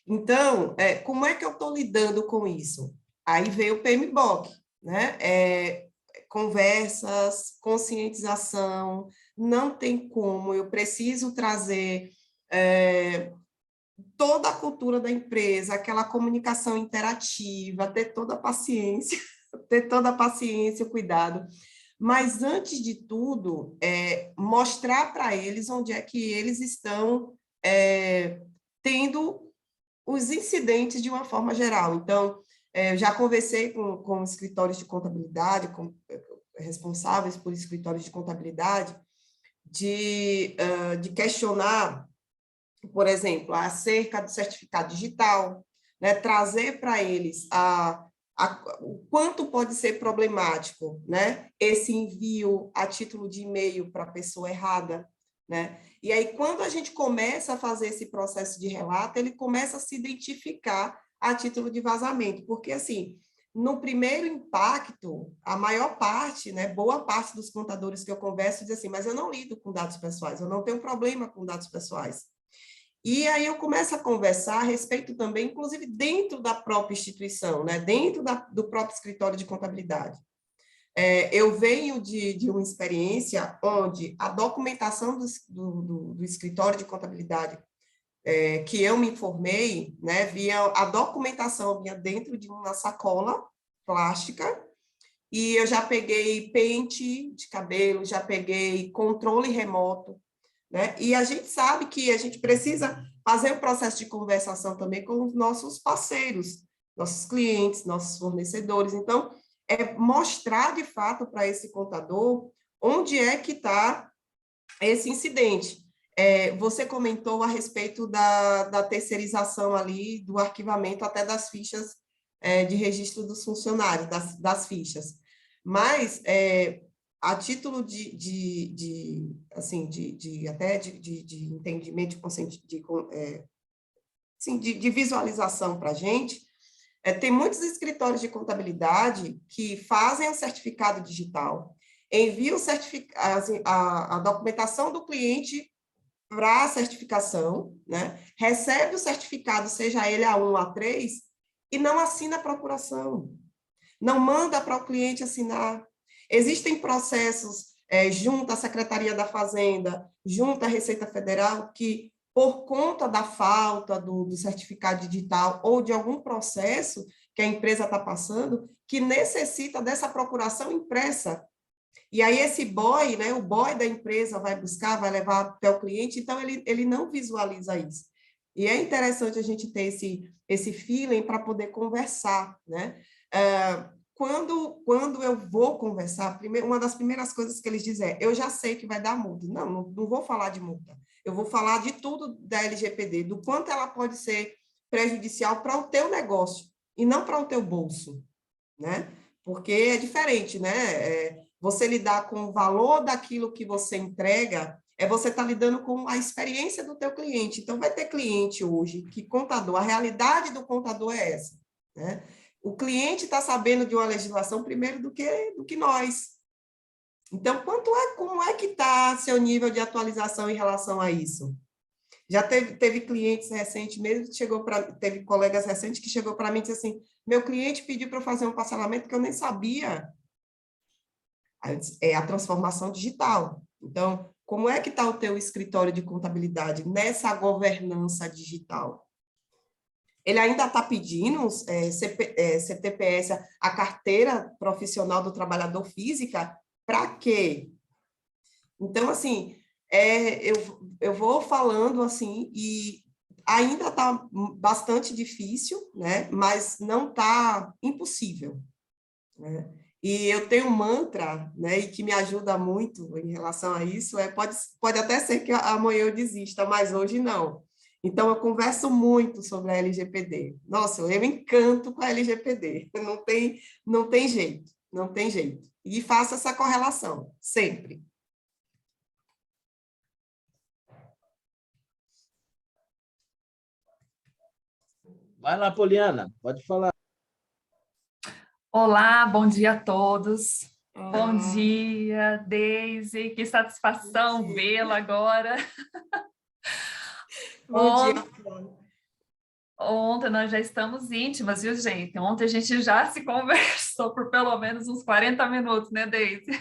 Então, como é que eu estou lidando com isso? Aí veio o PMBOK, né? conversas, conscientização, não tem como, eu preciso trazer toda a cultura da empresa, aquela comunicação interativa, ter toda a paciência, o cuidado. Mas, antes de tudo, mostrar para eles onde é que eles estão tendo os incidentes de uma forma geral. Então, já conversei com escritórios de contabilidade, com responsáveis por escritórios de contabilidade, de questionar, por exemplo, acerca do certificado digital, né, trazer para eles o quanto pode ser problemático, né, esse envio a título de e-mail para a pessoa errada, né? E aí, quando a gente começa a fazer esse processo de relato, ele começa a se identificar a título de vazamento, porque, assim, no primeiro impacto, a maior parte, né, boa parte dos contadores que eu converso diz assim, mas eu não lido com dados pessoais, eu não tenho problema com dados pessoais. E aí eu começo a conversar a respeito também, inclusive dentro da própria instituição, né? Dentro do próprio escritório de contabilidade. Eu venho de uma experiência onde a documentação do escritório de contabilidade que eu me informei, né, a documentação vinha dentro de uma sacola plástica, e eu já peguei pente de cabelo, já peguei controle remoto, né? E a gente sabe que a gente precisa fazer um processo de conversação também com os nossos parceiros, nossos clientes, nossos fornecedores. Então, mostrar de fato para esse contador onde é que está esse incidente. Você comentou a respeito da terceirização ali, do arquivamento até das fichas de registro dos funcionários, das fichas. Mas a título até de entendimento, de visualização para a gente, tem muitos escritórios de contabilidade que fazem o certificado digital, enviam a documentação do cliente para a certificação, né? Recebe o certificado, seja ele A1, A3, e não assina a procuração, não manda para o cliente assinar. Existem processos junto à Secretaria da Fazenda, junto à Receita Federal, que, por conta da falta do certificado digital ou de algum processo que a empresa está passando, que necessita dessa procuração impressa. E aí esse boy, né, o boy da empresa vai buscar, vai levar até o cliente, então ele não visualiza isso. E é interessante a gente ter esse feeling para poder conversar, né? Quando eu vou conversar, uma das primeiras coisas que eles dizem é, eu já sei que vai dar multa. Não vou falar de multa. Eu vou falar de tudo da LGPD, do quanto ela pode ser prejudicial para o teu negócio e não para o teu bolso, né? Porque é diferente, né? Você lidar com o valor daquilo que você entrega, você estar lidando com a experiência do teu cliente. Então, vai ter cliente hoje que contador, a realidade do contador é essa, né? O cliente está sabendo de uma legislação primeiro do que nós. Então, como é que está seu nível de atualização em relação a isso? Já teve clientes recentes mesmo, teve colegas recentes que chegou para mim e disse assim, meu cliente pediu para eu fazer um parcelamento que eu nem sabia. É a transformação digital. Então, como é que está o teu escritório de contabilidade nessa governança digital? Ele ainda está pedindo CTPS, a carteira profissional do trabalhador física, para quê? Então, assim, eu vou falando assim, e ainda está bastante difícil, né? Mas não está impossível, né? E eu tenho um mantra, né, e que me ajuda muito em relação a isso, pode até ser que amanhã eu desista, mas hoje não. Então, eu converso muito sobre a LGPD. Nossa, eu encanto com a LGPD. Não tem jeito, não tem jeito. E faço essa correlação, sempre. Vai lá, Poliana, pode falar. Olá, bom dia a todos. Bom dia, Deise, que satisfação vê-la agora. Bom dia. Ontem nós já estamos íntimas, viu, gente? Ontem a gente já se conversou por pelo menos uns 40 minutos, né, Deise?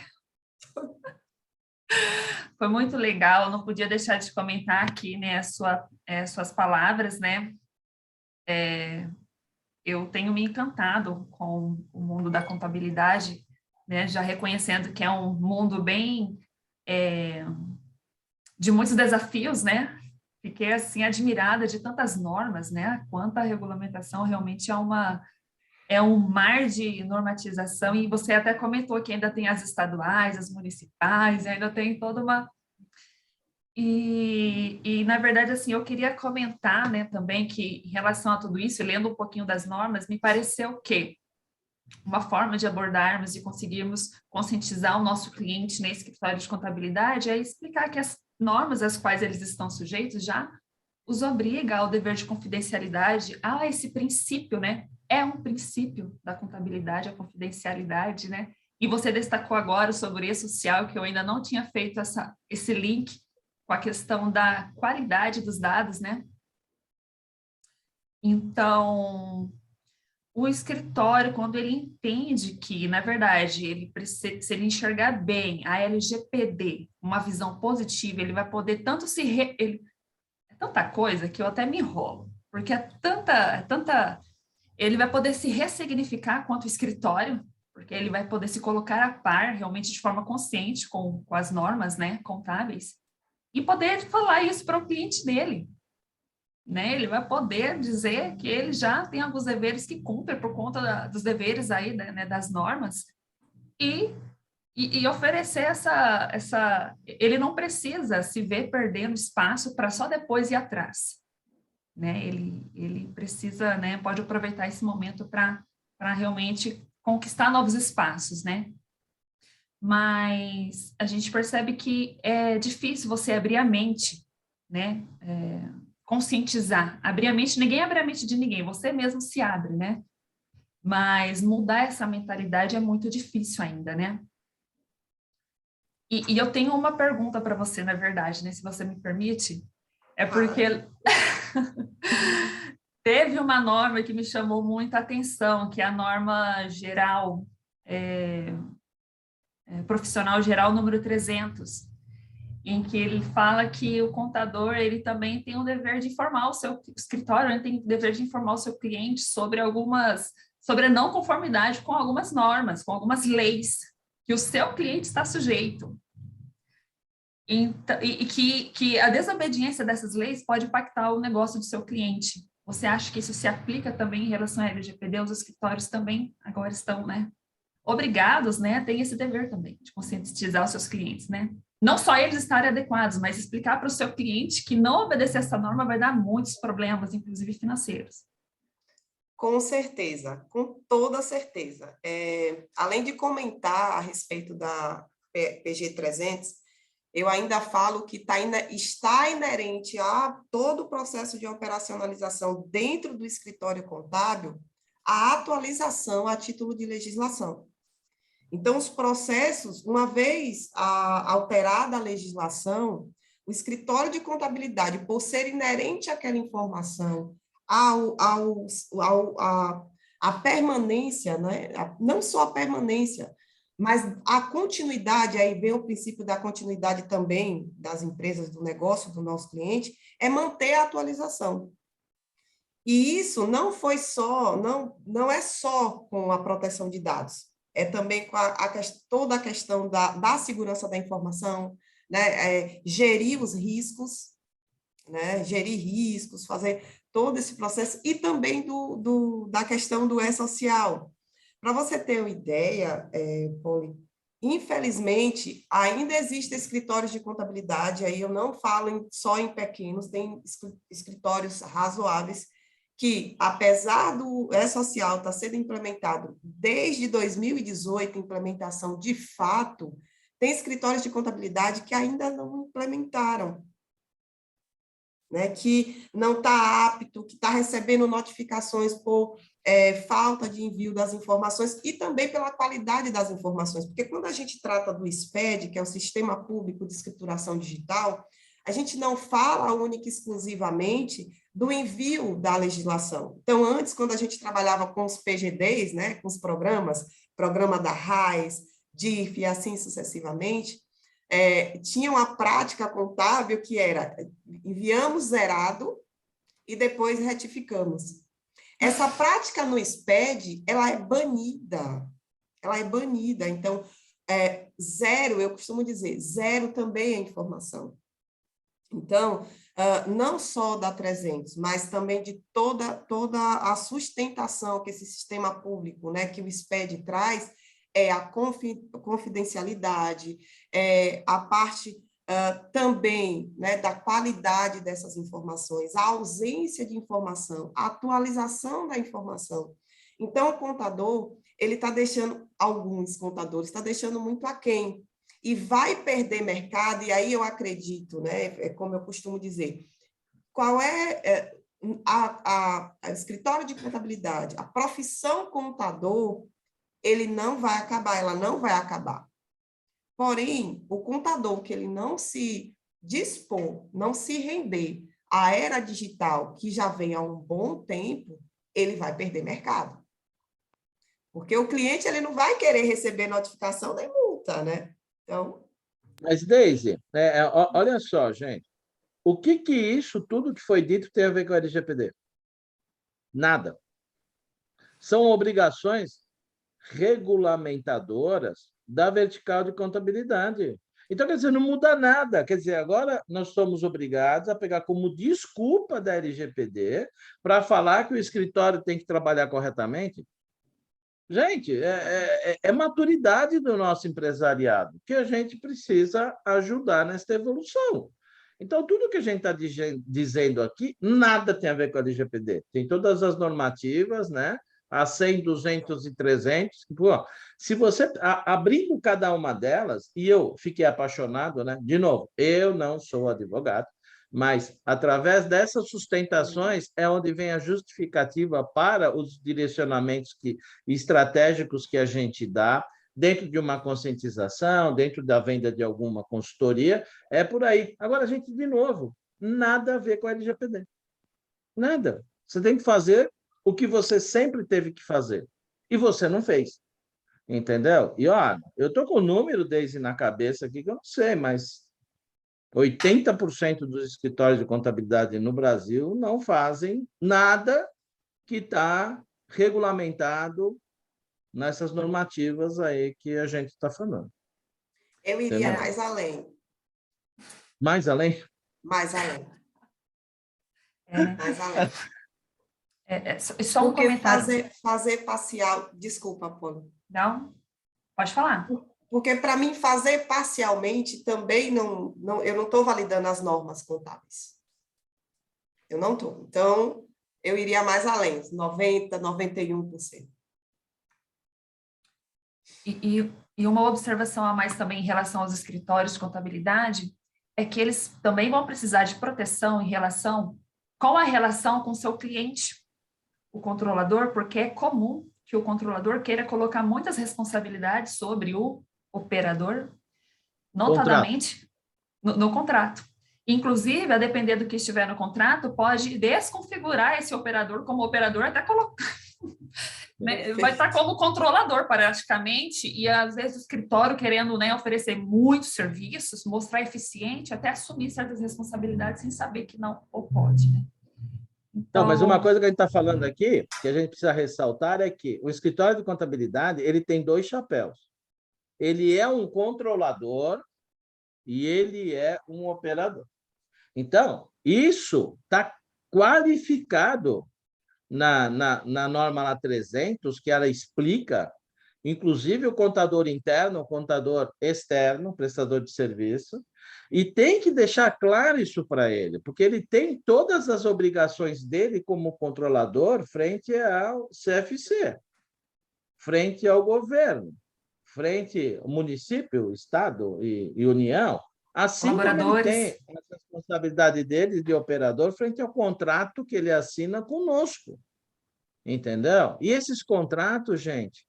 Foi muito legal, não podia deixar de comentar aqui, né, suas palavras, né? Eu tenho me encantado com o mundo da contabilidade, né? Já reconhecendo que é um mundo bem de muitos desafios, né? Fiquei, assim, admirada de tantas normas, né? Quanta regulamentação realmente é um mar de normatização, e você até comentou que ainda tem as estaduais, as municipais, ainda tem toda uma... E na verdade, assim, eu queria comentar, né, também que, em relação a tudo isso, lendo um pouquinho das normas, me pareceu que uma forma de abordarmos e conseguirmos conscientizar o nosso cliente na escritório de contabilidade é explicar que as normas às quais eles estão sujeitos já os obriga ao dever de confidencialidade, a esse princípio, né? É um princípio da contabilidade, a confidencialidade, né? E você destacou agora sobre o social, que eu ainda não tinha feito esse link com a questão da qualidade dos dados, né? Então, o escritório, quando ele entende que, na verdade, ele precisa, se ele enxergar bem a LGPD, uma visão positiva, ele vai poder tanto é tanta coisa que eu até me enrolo, porque é tanta... Ele vai poder se ressignificar quanto escritório, porque ele vai poder se colocar a par, realmente de forma consciente com as normas, né, contábeis, e poder falar isso para o cliente dele, né? Ele vai poder dizer que ele já tem alguns deveres que cumpre por conta dos deveres aí, né, das normas, e oferecer ele não precisa se ver perdendo espaço para só depois ir atrás, né? Ele precisa, né, pode aproveitar esse momento para realmente conquistar novos espaços, né? Mas a gente percebe que é difícil você abrir a mente, né? Conscientizar, abrir a mente, ninguém abre a mente de ninguém, você mesmo se abre, né? Mas mudar essa mentalidade é muito difícil ainda, né? E eu tenho uma pergunta para você, na verdade, né? Se você me permite, é porque teve uma norma que me chamou muita atenção, que é a norma geral, profissional geral número 300, em que ele fala que o contador, ele também tem o dever de informar o seu escritório, ele tem o dever de informar o seu cliente sobre a não conformidade com algumas normas, com algumas leis que o seu cliente está sujeito. Então, e que a desobediência dessas leis pode impactar o negócio do seu cliente. Você acha que isso se aplica também em relação à LGPD? Os escritórios também agora estão, né, obrigados, né, têm esse dever também de conscientizar os seus clientes, né? Não só eles estarem adequados, mas explicar para o seu cliente que não obedecer essa norma vai dar muitos problemas, inclusive financeiros. Com certeza, com toda certeza. Além de comentar a respeito da PG 300, eu ainda falo que está inerente a todo o processo de operacionalização dentro do escritório contábil a atualização a título de legislação. Então, os processos, uma vez alterada a legislação, o escritório de contabilidade, por ser inerente àquela informação, a permanência, né? Não só a permanência, mas a continuidade, aí vem o princípio da continuidade também das empresas, do negócio do nosso cliente, é manter a atualização. E isso não é só com a proteção de dados, é também com toda a questão da segurança da informação, né? Gerir os riscos, né? Gerir riscos, fazer todo esse processo, e também da questão do E-Social. Para você ter uma ideia, Poli, infelizmente, ainda existem escritórios de contabilidade, aí eu não falo só em pequenos, tem escritórios razoáveis, que, apesar do E-Social estar sendo implementado desde 2018, implementação de fato, tem escritórios de contabilidade que ainda não implementaram, né, que não está apto, que está recebendo notificações por falta de envio das informações e também pela qualidade das informações, porque quando a gente trata do SPED, que é o Sistema Público de Escrituração Digital, a gente não fala única e exclusivamente do envio da legislação. Então, antes, quando a gente trabalhava com os PGDs, né, com os programas, programa da RAIS, DIF e assim sucessivamente, tinha uma prática contábil que era enviamos zerado e depois retificamos. Essa prática no SPED, ela é banida. Ela é banida. Então, zero, eu costumo dizer, zero também é informação. Então, não só da 300, mas também de toda a sustentação que esse sistema público, né, que o SPED traz, é a confidencialidade, a parte também, né, da qualidade dessas informações, a ausência de informação, a atualização da informação. Então, o contador, ele está deixando, alguns contadores, está deixando muito aquém, e vai perder mercado, e aí eu acredito, né, como eu costumo dizer, qual é a escritório de contabilidade, a profissão contador, ele não vai acabar, ela não vai acabar. Porém, o contador que ele não se dispor, não se render à era digital, que já vem há um bom tempo, ele vai perder mercado. Porque o cliente ele não vai querer receber notificação nem multa, né? Então... Mas, Deise, olha só, gente, o que isso tudo que foi dito tem a ver com a LGPD? Nada. São obrigações regulamentadoras da vertical de contabilidade. Então, quer dizer, não muda nada. Quer dizer, agora nós somos obrigados a pegar como desculpa da LGPD para falar que o escritório tem que trabalhar corretamente. Gente, é maturidade do nosso empresariado que a gente precisa ajudar nessa evolução. Então, tudo que a gente está dizendo aqui, nada tem a ver com a LGPD. Tem todas as normativas, né? A 100, 200 e 300. Pô, se você, abrindo cada uma delas, e eu fiquei apaixonado, né? De novo, eu não sou advogado, mas, através dessas sustentações, é onde vem a justificativa para os direcionamentos estratégicos que a gente dá, dentro de uma conscientização, dentro da venda de alguma consultoria, é por aí. Agora, a gente, de novo, nada a ver com a LGPD. Nada. Você tem que fazer o que você sempre teve que fazer. E você não fez. Entendeu? E, ó, eu estou com o número, Deise, na cabeça aqui, que eu não sei, mas 80% dos escritórios de contabilidade no Brasil não fazem nada que está regulamentado nessas normativas aí que a gente está falando. Eu iria mais além. Mais além? Mais além. Mais além. Só um comentário. Fazer parcial... Desculpa, Apolo. Não? Pode falar. Porque, para mim, fazer parcialmente também eu não estou validando as normas contábeis. Eu não estou. Então, eu iria mais além, 90%, 91%. E uma observação a mais também em relação aos escritórios de contabilidade é que eles também vão precisar de proteção em relação com a relação com o seu cliente, o controlador, porque é comum que o controlador queira colocar muitas responsabilidades sobre o operador, notadamente no contrato. Inclusive, a depender do que estiver no contrato, pode desconfigurar esse operador como operador, até colocar... Vai estar como controlador, praticamente, e às vezes o escritório querendo, né, oferecer muitos serviços, mostrar eficiente, até assumir certas responsabilidades sem saber que não ou pode, né? Então... Não, mas uma coisa que a gente está falando aqui, que a gente precisa ressaltar, é que o escritório de contabilidade ele tem dois chapéus. Ele é um controlador e ele é um operador. Então, isso está qualificado na norma lá 300, que ela explica, inclusive o contador interno, o contador externo, prestador de serviço, e tem que deixar claro isso para ele, porque ele tem todas as obrigações dele como controlador frente ao CFC, frente ao governo, frente ao município, estado e União, assim como ele tem a responsabilidade dele de operador frente ao contrato que ele assina conosco. Entendeu? E esses contratos, gente,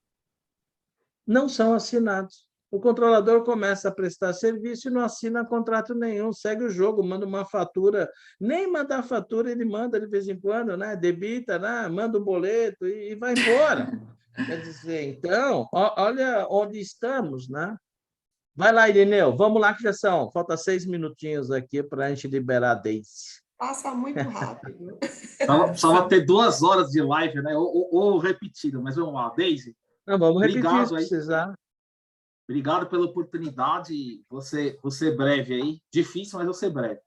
não são assinados. o controlador começa a prestar serviço e não assina contrato nenhum, segue o jogo, manda uma fatura, nem mandar fatura ele manda de vez em quando, né? Debita, né? Manda um boleto e vai embora. Quer dizer, então, olha onde estamos, né? Vai lá, Irineu, vamos lá que já falta 6 minutinhos aqui para a gente liberar a Daisy. Passa muito rápido. Precisava ter 2 horas de live, né? Ou repetido, mas vamos lá, Daisy. Não, vamos repetir Obrigado se aí. precisar. Obrigado pela oportunidade. Você breve aí. Difícil, mas você breve.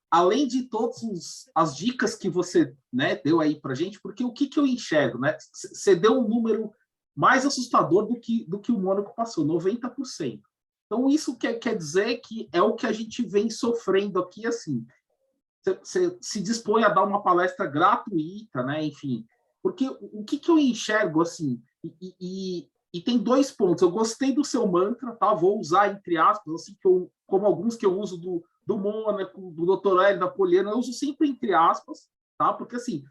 Além de todas as dicas que você, né, deu aí para gente, porque o que eu enxergo, né? Você deu um número mais assustador do que o Mônaco passou, 90%. Então, isso quer dizer que é o que a gente vem sofrendo aqui, assim. Você se dispõe a dar uma palestra gratuita, né? Enfim, porque o que eu enxergo, assim, e tem 2 pontos. Eu gostei do seu mantra, tá? Vou usar entre aspas, assim, como alguns que eu uso do Mônaco, do Dr. Hélio, da Poliana, eu uso sempre entre aspas, tá? Porque, assim,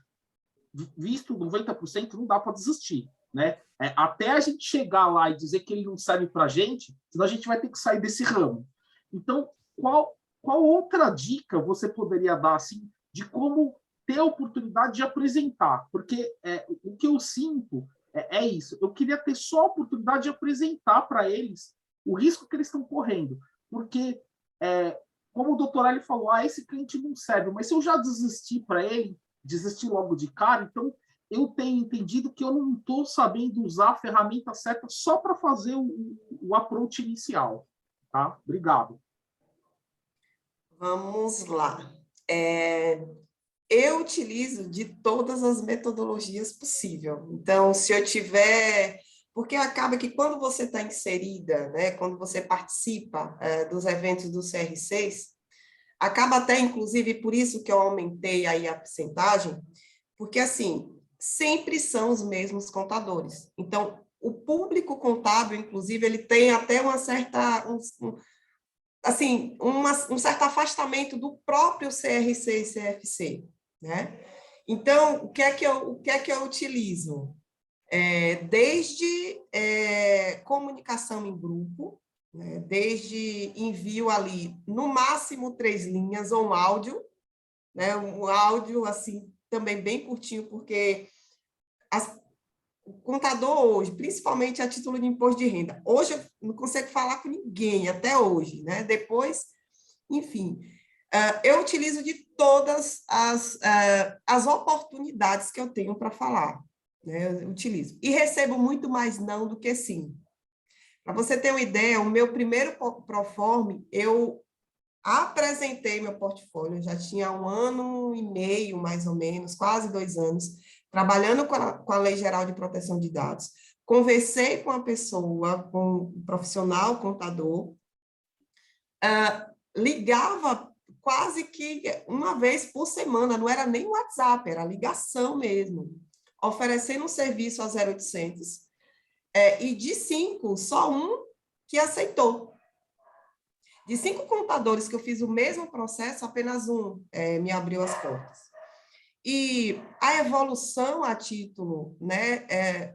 visto 90%, não dá para desistir, né? Até a gente chegar lá e dizer que ele não serve para a gente, senão a gente vai ter que sair desse ramo. Então, qual outra dica você poderia dar, assim, de como ter a oportunidade de apresentar? Porque o que eu sinto é isso. Eu queria ter só a oportunidade de apresentar para eles o risco que eles estão correndo. Porque, como o doutor Ali falou, esse cliente não serve, mas se eu já desistir para ele, desistir logo de cara, então eu tenho entendido que eu não estou sabendo usar a ferramenta certa só para fazer o approach inicial. Tá? Obrigado. Vamos lá. Eu utilizo de todas as metodologias possíveis. Então, se eu tiver... Porque acaba que quando você está inserida, né, quando você participa dos eventos do CR6, acaba até, inclusive, por isso que eu aumentei aí a porcentagem, porque, assim, sempre são os mesmos contadores. Então, o público contábil, inclusive, ele tem até uma certa... um certo afastamento do próprio CRC e CFC, né? Então, o que é que eu utilizo? Desde comunicação em grupo, né? Desde envio ali, no máximo 3 linhas, ou um áudio, né? Um áudio, assim, também bem curtinho, porque o contador hoje, principalmente a título de imposto de renda, hoje eu não consigo falar com ninguém, até hoje, né? Depois, enfim, eu utilizo de todas as oportunidades que eu tenho para falar, né? Eu utilizo. E recebo muito mais não do que sim. Para você ter uma ideia, o meu primeiro Proforme, eu apresentei meu portfólio, eu já tinha 1 ano e meio, mais ou menos, quase 2 anos, trabalhando com a Lei Geral de Proteção de Dados. Conversei com a pessoa, com um profissional, contador, ligava quase que uma vez por semana, não era nem WhatsApp, era ligação mesmo, oferecendo um serviço a 0800, e de 5, só um que aceitou. De 5 contadores que eu fiz o mesmo processo, apenas um me abriu as portas. E a evolução a título, né,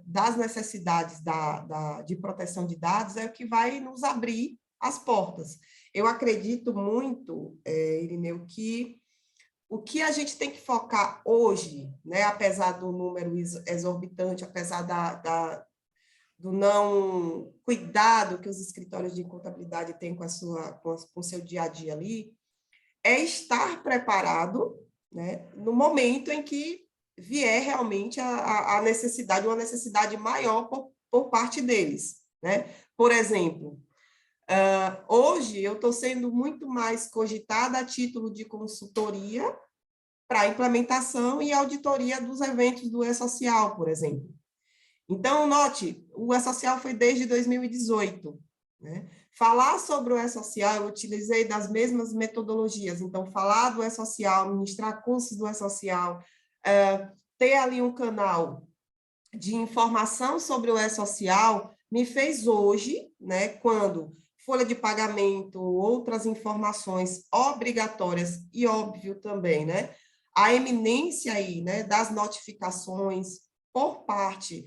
das necessidades de proteção de dados é o que vai nos abrir as portas. Eu acredito muito, Irineu, que o que a gente tem que focar hoje, né, apesar do número exorbitante, apesar do não cuidado que os escritórios de contabilidade têm com o seu dia a dia ali, é estar preparado, né, no momento em que vier realmente a necessidade, uma necessidade maior por parte deles, né? Por exemplo, hoje eu estou sendo muito mais cogitada a título de consultoria para implementação e auditoria dos eventos do E-Social, por exemplo. Então, note, o E-Social foi desde 2018, né? Falar sobre o E-Social, eu utilizei das mesmas metodologias. Então, falar do E-Social, ministrar cursos do E-Social, ter ali um canal de informação sobre o E-Social, me fez hoje, né, quando folha de pagamento, outras informações obrigatórias, e óbvio também, né, a eminência aí, né, das notificações por parte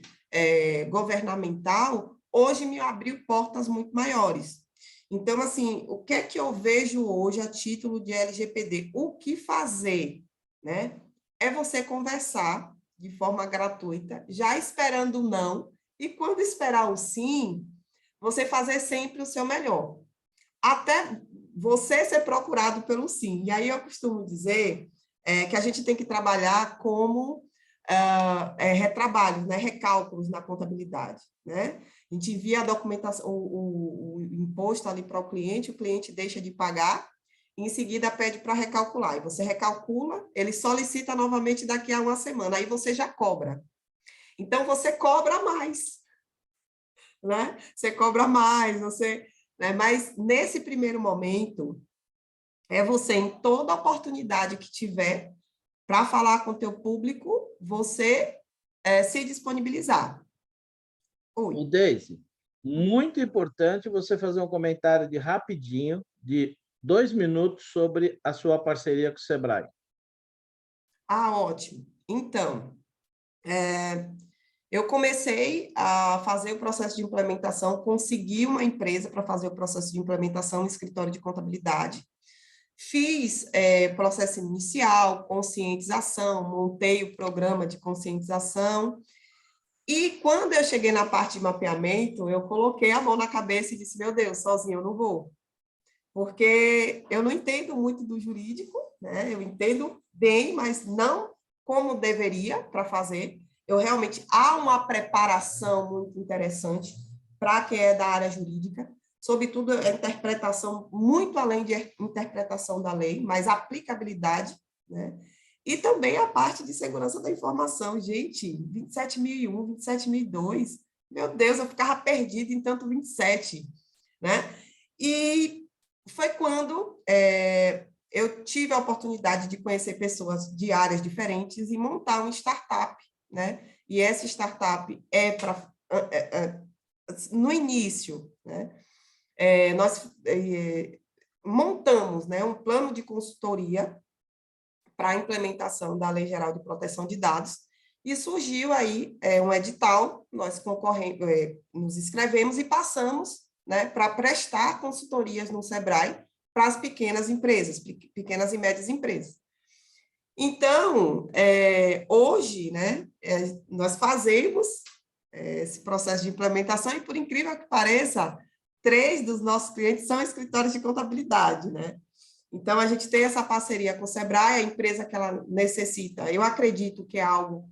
governamental, hoje me abriu portas muito maiores. Então, assim, o que é que eu vejo hoje a título de LGPD? O que fazer, né? É você conversar de forma gratuita, já esperando o não, e quando esperar o sim, você fazer sempre o seu melhor. Até você ser procurado pelo sim. E aí eu costumo dizer que a gente tem que trabalhar como retrabalhos, né? Recálculos na contabilidade, né? A gente envia a documentação, o imposto ali para o cliente deixa de pagar, e em seguida pede para recalcular. E você recalcula, ele solicita novamente daqui a uma semana, aí você já cobra. Então, você cobra mais, né? Você cobra mais, né? Mas, nesse primeiro momento, é você, em toda oportunidade que tiver para falar com o teu público, você se disponibilizar. O Deise, muito importante você fazer um comentário de rapidinho, de 2 minutos, sobre a sua parceria com o Sebrae. Ótimo. Então, eu comecei a fazer o processo de implementação, consegui uma empresa para fazer o processo de implementação no escritório de contabilidade. Fiz processo inicial, conscientização, montei o programa de conscientização. E quando eu cheguei na parte de mapeamento, eu coloquei a mão na cabeça e disse, meu Deus, sozinho eu não vou. Porque eu não entendo muito do jurídico, né? Eu entendo bem, mas não como deveria para fazer. Realmente, há uma preparação muito interessante para quem é da área jurídica, sobretudo a interpretação, muito além de interpretação da lei, mas aplicabilidade, né? E também a parte de segurança da informação. Gente, 27.001, 27.002, meu Deus, eu ficava perdida em tanto 27, né? E foi quando eu tive a oportunidade de conhecer pessoas de áreas diferentes e montar uma startup, né? E essa startup no início, né? Nós montamos, né, um plano de consultoria para a implementação da Lei Geral de Proteção de Dados, e surgiu aí um edital, nós nos inscrevemos e passamos, né, para prestar consultorias no Sebrae para as pequenas empresas, pequenas e médias empresas. Então, hoje, né, nós fazemos esse processo de implementação e, por incrível que pareça, 3 dos nossos clientes são escritórios de contabilidade, né? Então, a gente tem essa parceria com o Sebrae, a empresa que ela necessita, eu acredito que é algo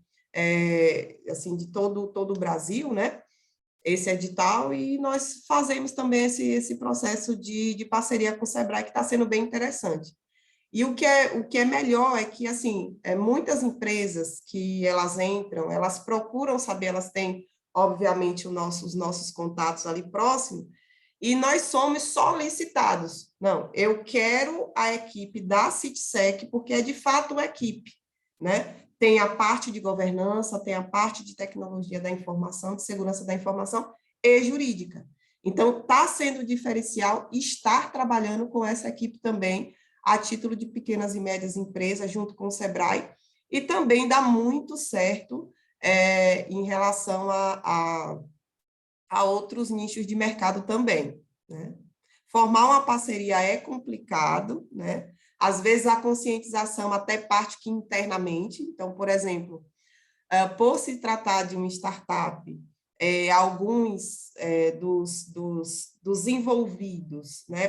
assim, de todo o Brasil, né? Esse edital, e nós fazemos também esse processo de parceria com o Sebrae, que está sendo bem interessante. E o que é melhor é que, assim, muitas empresas que elas entram, elas procuram saber, elas têm, obviamente, os nossos contatos ali próximos, e nós somos solicitados. Não, eu quero a equipe da CITSEC, porque é de fato uma equipe, né? Tem a parte de governança, tem a parte de tecnologia da informação, de segurança da informação e jurídica. Então, está sendo diferencial estar trabalhando com essa equipe também, a título de pequenas e médias empresas, junto com o Sebrae, e também dá muito certo em relação a outros nichos de mercado também, né? Formar uma parceria é complicado, né? Às vezes a conscientização até parte que internamente, então, por exemplo, por se tratar de uma startup, alguns dos envolvidos, né,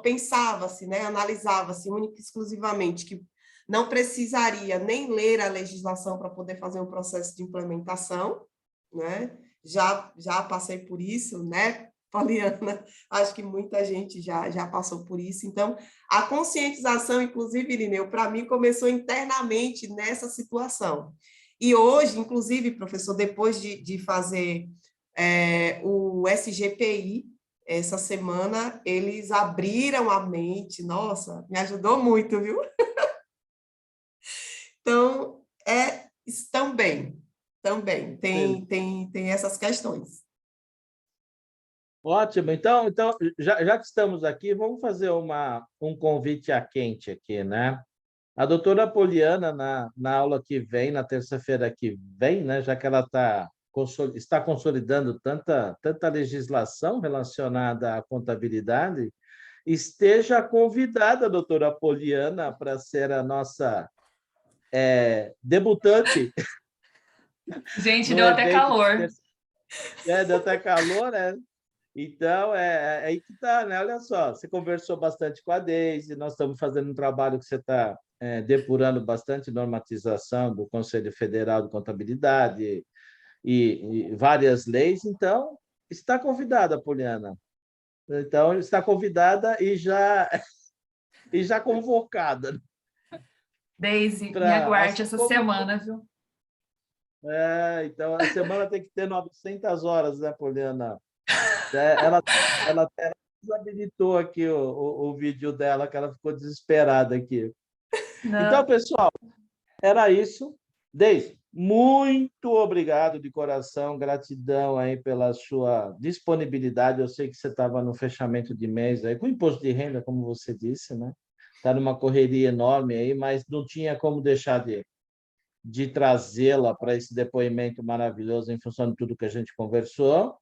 pensava-se, né, analisava-se única e exclusivamente que não precisaria nem ler a legislação para poder fazer um processo de implementação, né? Já passei por isso, né, Poliana? Acho que muita gente já passou por isso. Então, a conscientização, inclusive, Irineu, para mim, começou internamente nessa situação. E hoje, inclusive, professor, depois de fazer o SGPI, essa semana, eles abriram a mente. Nossa, me ajudou muito, viu? Então, também tem essas questões. Ótimo. Então já que estamos aqui, vamos fazer um convite a quente aqui, né? A doutora Poliana, na aula que vem, na terça-feira que vem, né, já que ela está está consolidando tanta legislação relacionada à contabilidade, esteja convidada, doutora Poliana, para ser a nossa debutante. Gente, deu até calor. Deu até calor, né? Então, é aí que está, né? Olha só, você conversou bastante com a Deise, nós estamos fazendo um trabalho que você está depurando bastante normatização do Conselho Federal de Contabilidade e várias leis, então, está convidada, Poliana. Então, está convidada e já convocada. Deise, me aguarde essa semana, viu? Então, a semana tem que ter 900 horas, né, Poliana? Ela desabilitou aqui o vídeo dela, que ela ficou desesperada aqui. Não. Então, pessoal, era isso. Deise, muito obrigado de coração, gratidão aí pela sua disponibilidade. Eu sei que você estava no fechamento de mês aí, com imposto de renda, como você disse, né? Está numa correria enorme aí, mas não tinha como deixar de trazê-la para esse depoimento maravilhoso em função de tudo que a gente conversou.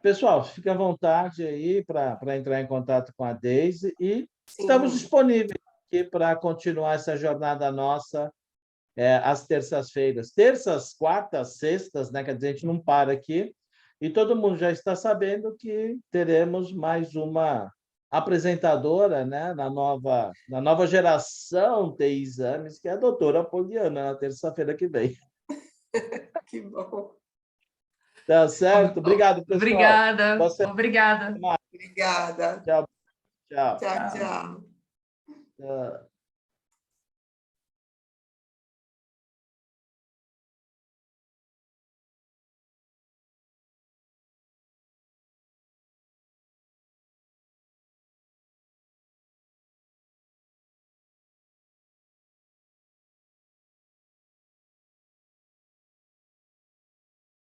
Pessoal, fique à vontade aí para entrar em contato com a Deise e estamos disponíveis aqui para continuar essa jornada nossa às terças-feiras. Terças, quartas, sextas, né? Quer dizer, a gente não para aqui. E todo mundo já está sabendo que teremos mais uma apresentadora, né, na nova geração de exames, que é a doutora Poliana, na terça-feira que vem. Que bom. Tá certo? Obrigado, pessoal. Obrigada. Obrigada. Tchau. Tchau, tchau.